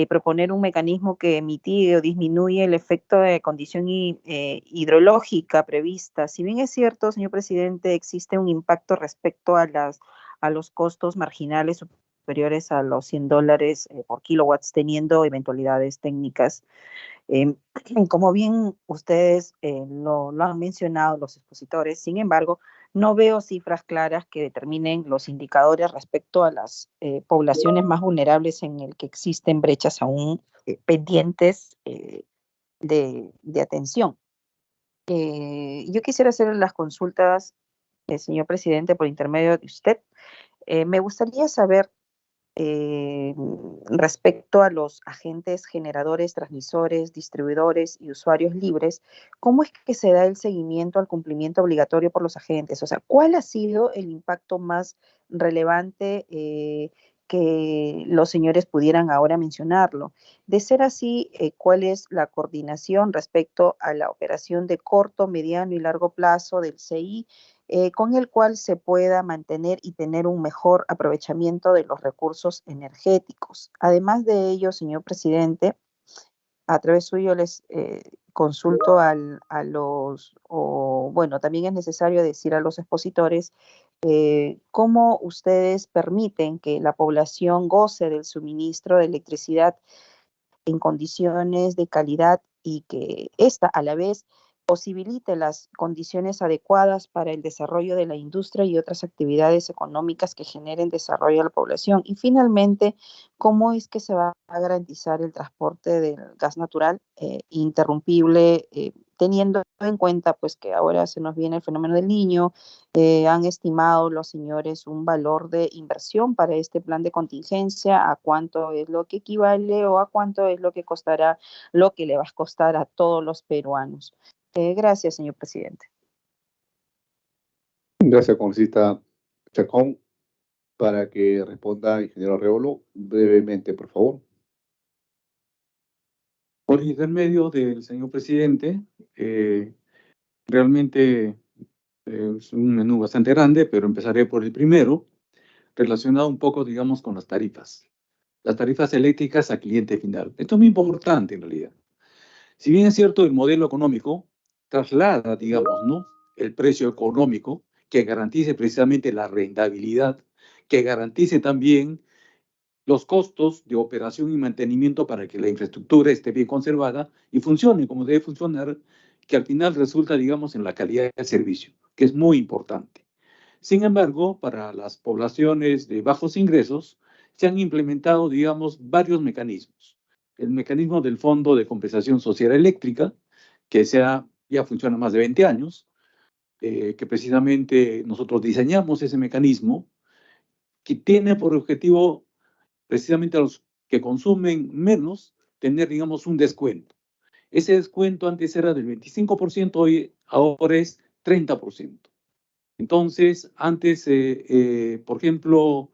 proponer un mecanismo que mitigue o disminuye el efecto de condición hidrológica prevista. Si bien es cierto, señor presidente, existe un impacto respecto a los costos marginales superiores a los $100 por kilowatts, teniendo eventualidades técnicas. Como bien ustedes lo han mencionado, los expositores, sin embargo, no veo cifras claras que determinen los indicadores respecto a las poblaciones más vulnerables en el que existen brechas aún pendientes de atención. Yo quisiera hacer las consultas, señor presidente, por intermedio de usted. Me gustaría saber eh, respecto a los agentes generadores, transmisores, distribuidores y usuarios libres, ¿cómo es que se da el seguimiento al cumplimiento obligatorio por los agentes? O sea, ¿cuál ha sido el impacto más relevante que los señores pudieran ahora mencionarlo? De ser así, ¿cuál es la coordinación respecto a la operación de corto, mediano y largo plazo del CI? Con el cual se pueda mantener y tener un mejor aprovechamiento de los recursos energéticos. Además de ello, señor presidente, a través suyo les consulto bueno, también es necesario decir a los expositores cómo ustedes permiten que la población goce del suministro de electricidad en condiciones de calidad y que ésta a la vez posibilite las condiciones adecuadas para el desarrollo de la industria y otras actividades económicas que generen desarrollo a la población. Y finalmente, ¿cómo es que se va a garantizar el transporte del gas natural interrumpible, teniendo en cuenta pues que ahora se nos viene el fenómeno del Niño? Han estimado los señores un valor de inversión para este plan de contingencia, a cuánto es lo que equivale o a cuánto es lo que costará, lo que le va a costar a todos los peruanos. Gracias, señor presidente. Gracias, congresista Chacón. Para que responda, ingeniero Arevalo, brevemente, por favor. Por intermedio del señor presidente, realmente es un menú bastante grande, pero empezaré por el primero, relacionado un poco, digamos, con las tarifas eléctricas a cliente final. Esto es muy importante en realidad. Si bien es cierto, el modelo económico traslada, digamos, ¿no?, el precio económico que garantice precisamente la rentabilidad, que garantice también los costos de operación y mantenimiento para que la infraestructura esté bien conservada y funcione como debe funcionar, que al final resulta, digamos, en la calidad del servicio, que es muy importante. Sin embargo, para las poblaciones de bajos ingresos, se han implementado, digamos, varios mecanismos. El mecanismo del Fondo de Compensación Social Eléctrica, que ya funciona más de 20 años, que precisamente nosotros diseñamos ese mecanismo, que tiene por objetivo precisamente a los que consumen menos, tener, digamos, un descuento. Ese descuento antes era del 25%, ahora es 30%. Entonces, antes, por ejemplo,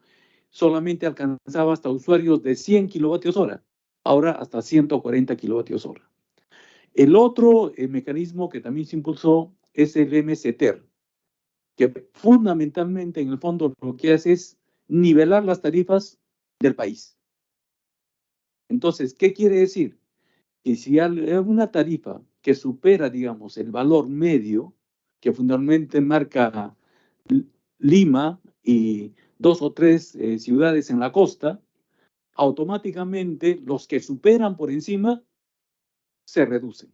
solamente alcanzaba hasta usuarios de 100 kilovatios hora, ahora hasta 140 kilovatios hora. El otro mecanismo que también se impulsó es el MCTER, que fundamentalmente en el fondo lo que hace es nivelar las tarifas del país. Entonces, ¿qué quiere decir? Que si hay una tarifa que supera, digamos, el valor medio, que fundamentalmente marca Lima y 2 o 3 ciudades en la costa, automáticamente los que superan por encima se reducen.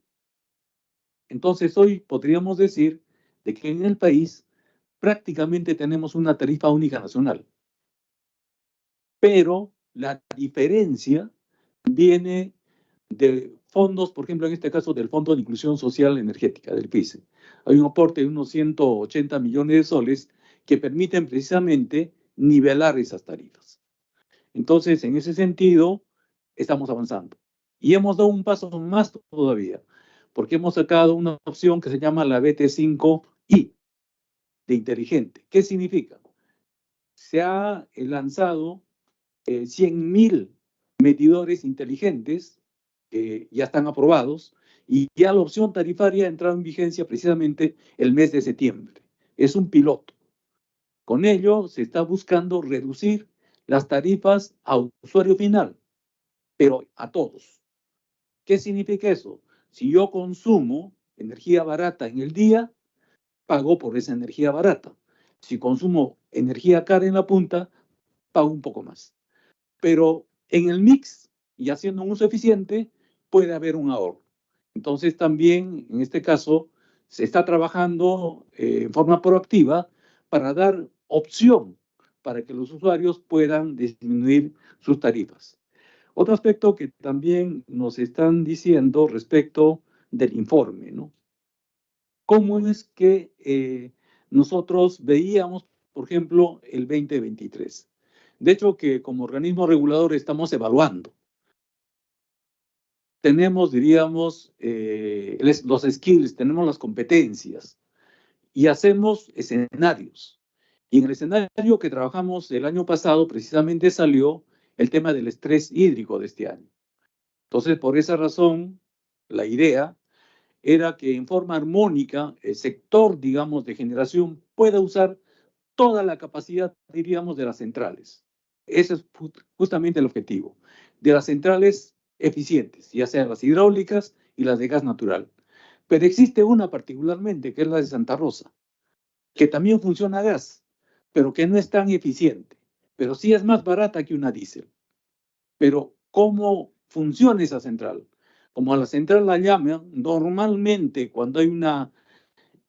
Entonces hoy podríamos decir de que en el país prácticamente tenemos una tarifa única nacional, pero la diferencia viene de fondos, por ejemplo, en este caso del Fondo de Inclusión Social Energética, del PICE. Hay un aporte de unos 180 millones de soles que permiten precisamente nivelar esas tarifas. Entonces, en ese sentido, estamos avanzando. Y hemos dado un paso más todavía, porque hemos sacado una opción que se llama la BT5i, de inteligente. ¿Qué significa? Se ha lanzado 100.000 medidores inteligentes que ya están aprobados y ya la opción tarifaria ha entrado en vigencia precisamente el mes de septiembre. Es un piloto. Con ello se está buscando reducir las tarifas a usuario final, pero a todos. ¿Qué significa eso? Si yo consumo energía barata en el día, pago por esa energía barata. Si consumo energía cara en la punta, pago un poco más. Pero en el mix y haciendo un uso eficiente, puede haber un ahorro. Entonces también, en este caso, se está trabajando en forma proactiva para dar opción para que los usuarios puedan disminuir sus tarifas. Otro aspecto que también nos están diciendo respecto del informe, ¿no? cómo es que nosotros veíamos, por ejemplo, el 2023. De hecho, que como organismo regulador estamos evaluando. Tenemos, diríamos, los skills, tenemos las competencias y hacemos escenarios. Y en el escenario que trabajamos el año pasado, precisamente salió el tema del estrés hídrico de este año. Entonces, por esa razón, la idea era que en forma armónica el sector, digamos, de generación pueda usar toda la capacidad, diríamos, de las centrales. Ese es justamente el objetivo, de las centrales eficientes, ya sean las hidráulicas y las de gas natural. Pero existe una particularmente, que es la de Santa Rosa, que también funciona a gas, pero que no es tan eficiente, pero sí es más barata que una diésel. Pero ¿cómo funciona esa central? Como a la central la llaman, normalmente cuando hay una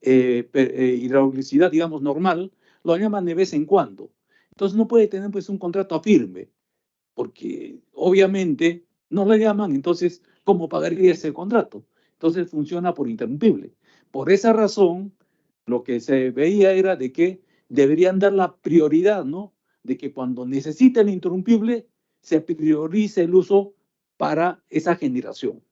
hidraulicidad, digamos, normal, lo llaman de vez en cuando. Entonces no puede tener pues un contrato firme, porque obviamente no le llaman, entonces, ¿cómo pagaría ese contrato? Entonces funciona por interrumpible. Por esa razón, lo que se veía era de que deberían dar la prioridad, ¿no? De que cuando necesiten el interrumpible, se priorice el uso para esa generación.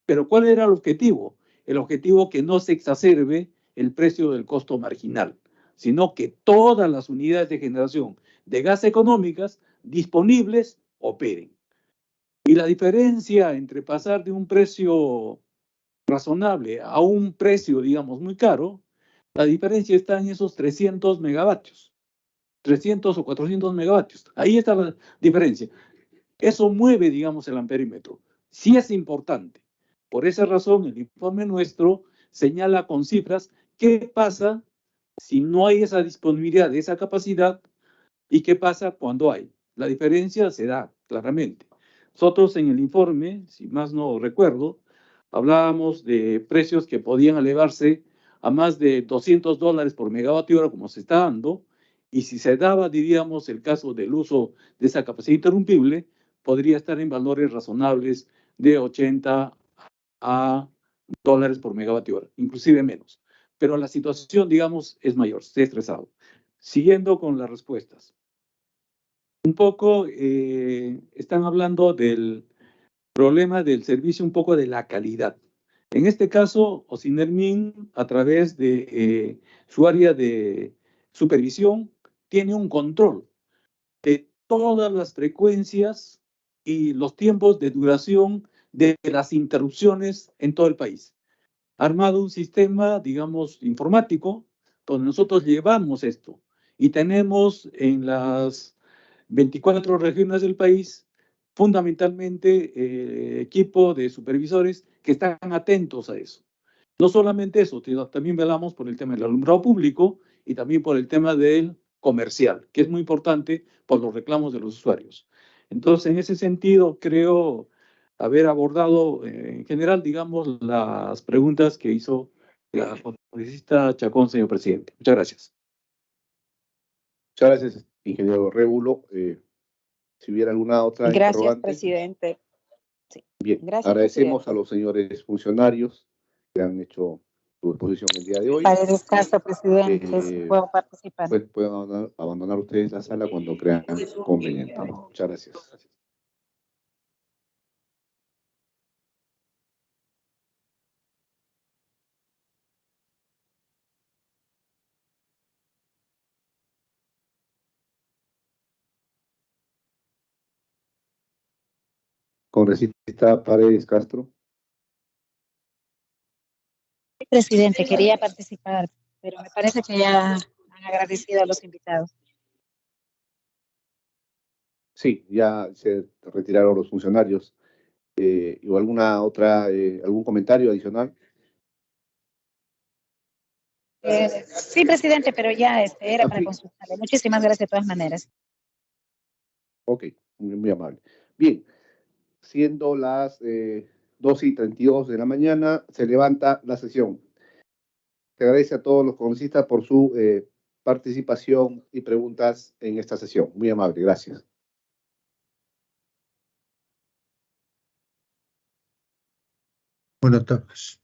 Pero ¿cuál era el objetivo? El objetivo que no se exacerbe el precio del costo marginal, sino que todas las unidades de generación de gas económicas disponibles operen. Y la diferencia entre pasar de un precio razonable a un precio, digamos, muy caro, la diferencia está en esos 300 megavatios, 300 o 400 megavatios. Ahí está la diferencia. Eso mueve, digamos, el amperímetro. Sí es importante. Por esa razón, el informe nuestro señala con cifras qué pasa si no hay esa disponibilidad de esa capacidad y qué pasa cuando hay. La diferencia se da claramente. Nosotros en el informe, si más no recuerdo, hablábamos de precios que podían elevarse a más de $200 por megavatio hora, como se está dando, y si se daba, diríamos, el caso del uso de esa capacidad interrumpible, podría estar en valores razonables de 80 a dólares por megavatio hora, inclusive menos. Pero la situación, digamos, es mayor, se ha estresado. Siguiendo con las respuestas. Un poco están hablando del problema del servicio, un poco de la calidad. En este caso, Ocinermin, a través de su área de supervisión, tiene un control de todas las frecuencias y los tiempos de duración de las interrupciones en todo el país. Ha armado un sistema, digamos, informático, donde nosotros llevamos esto y tenemos en las 24 regiones del país fundamentalmente equipo de supervisores que están atentos a eso. No solamente eso, también velamos por el tema del alumbrado público y también por el tema del comercial, que es muy importante por los reclamos de los usuarios. Entonces, en ese sentido, creo haber abordado en general, digamos, las preguntas que hizo la congresista Chacón, señor presidente. Muchas gracias. Muchas gracias, ingeniero Rébulo. Si hubiera alguna otra Gracias, interrogante. presidente. Sí. Bien, Gracias, agradecemos presidente. a los señores funcionarios que han hecho su exposición el día de hoy. Para el descanso, presidente, puedo participar. Pueden abandonar ustedes la sala cuando crean conveniente. Muchas gracias. Congresista Paredes Castro. Presidente, quería participar, pero me parece que ya han agradecido a los invitados. Sí, ya se retiraron los funcionarios. ¿O alguna otra, algún comentario adicional? Sí, presidente, pero ya era para Sí. consultarle. Muchísimas gracias de todas maneras. Ok, muy amable. Bien, siendo las 2:32 de la mañana, se levanta la sesión. Se agradece a todos los congresistas por su participación y preguntas en esta sesión. Muy amable, gracias. Buenas tardes.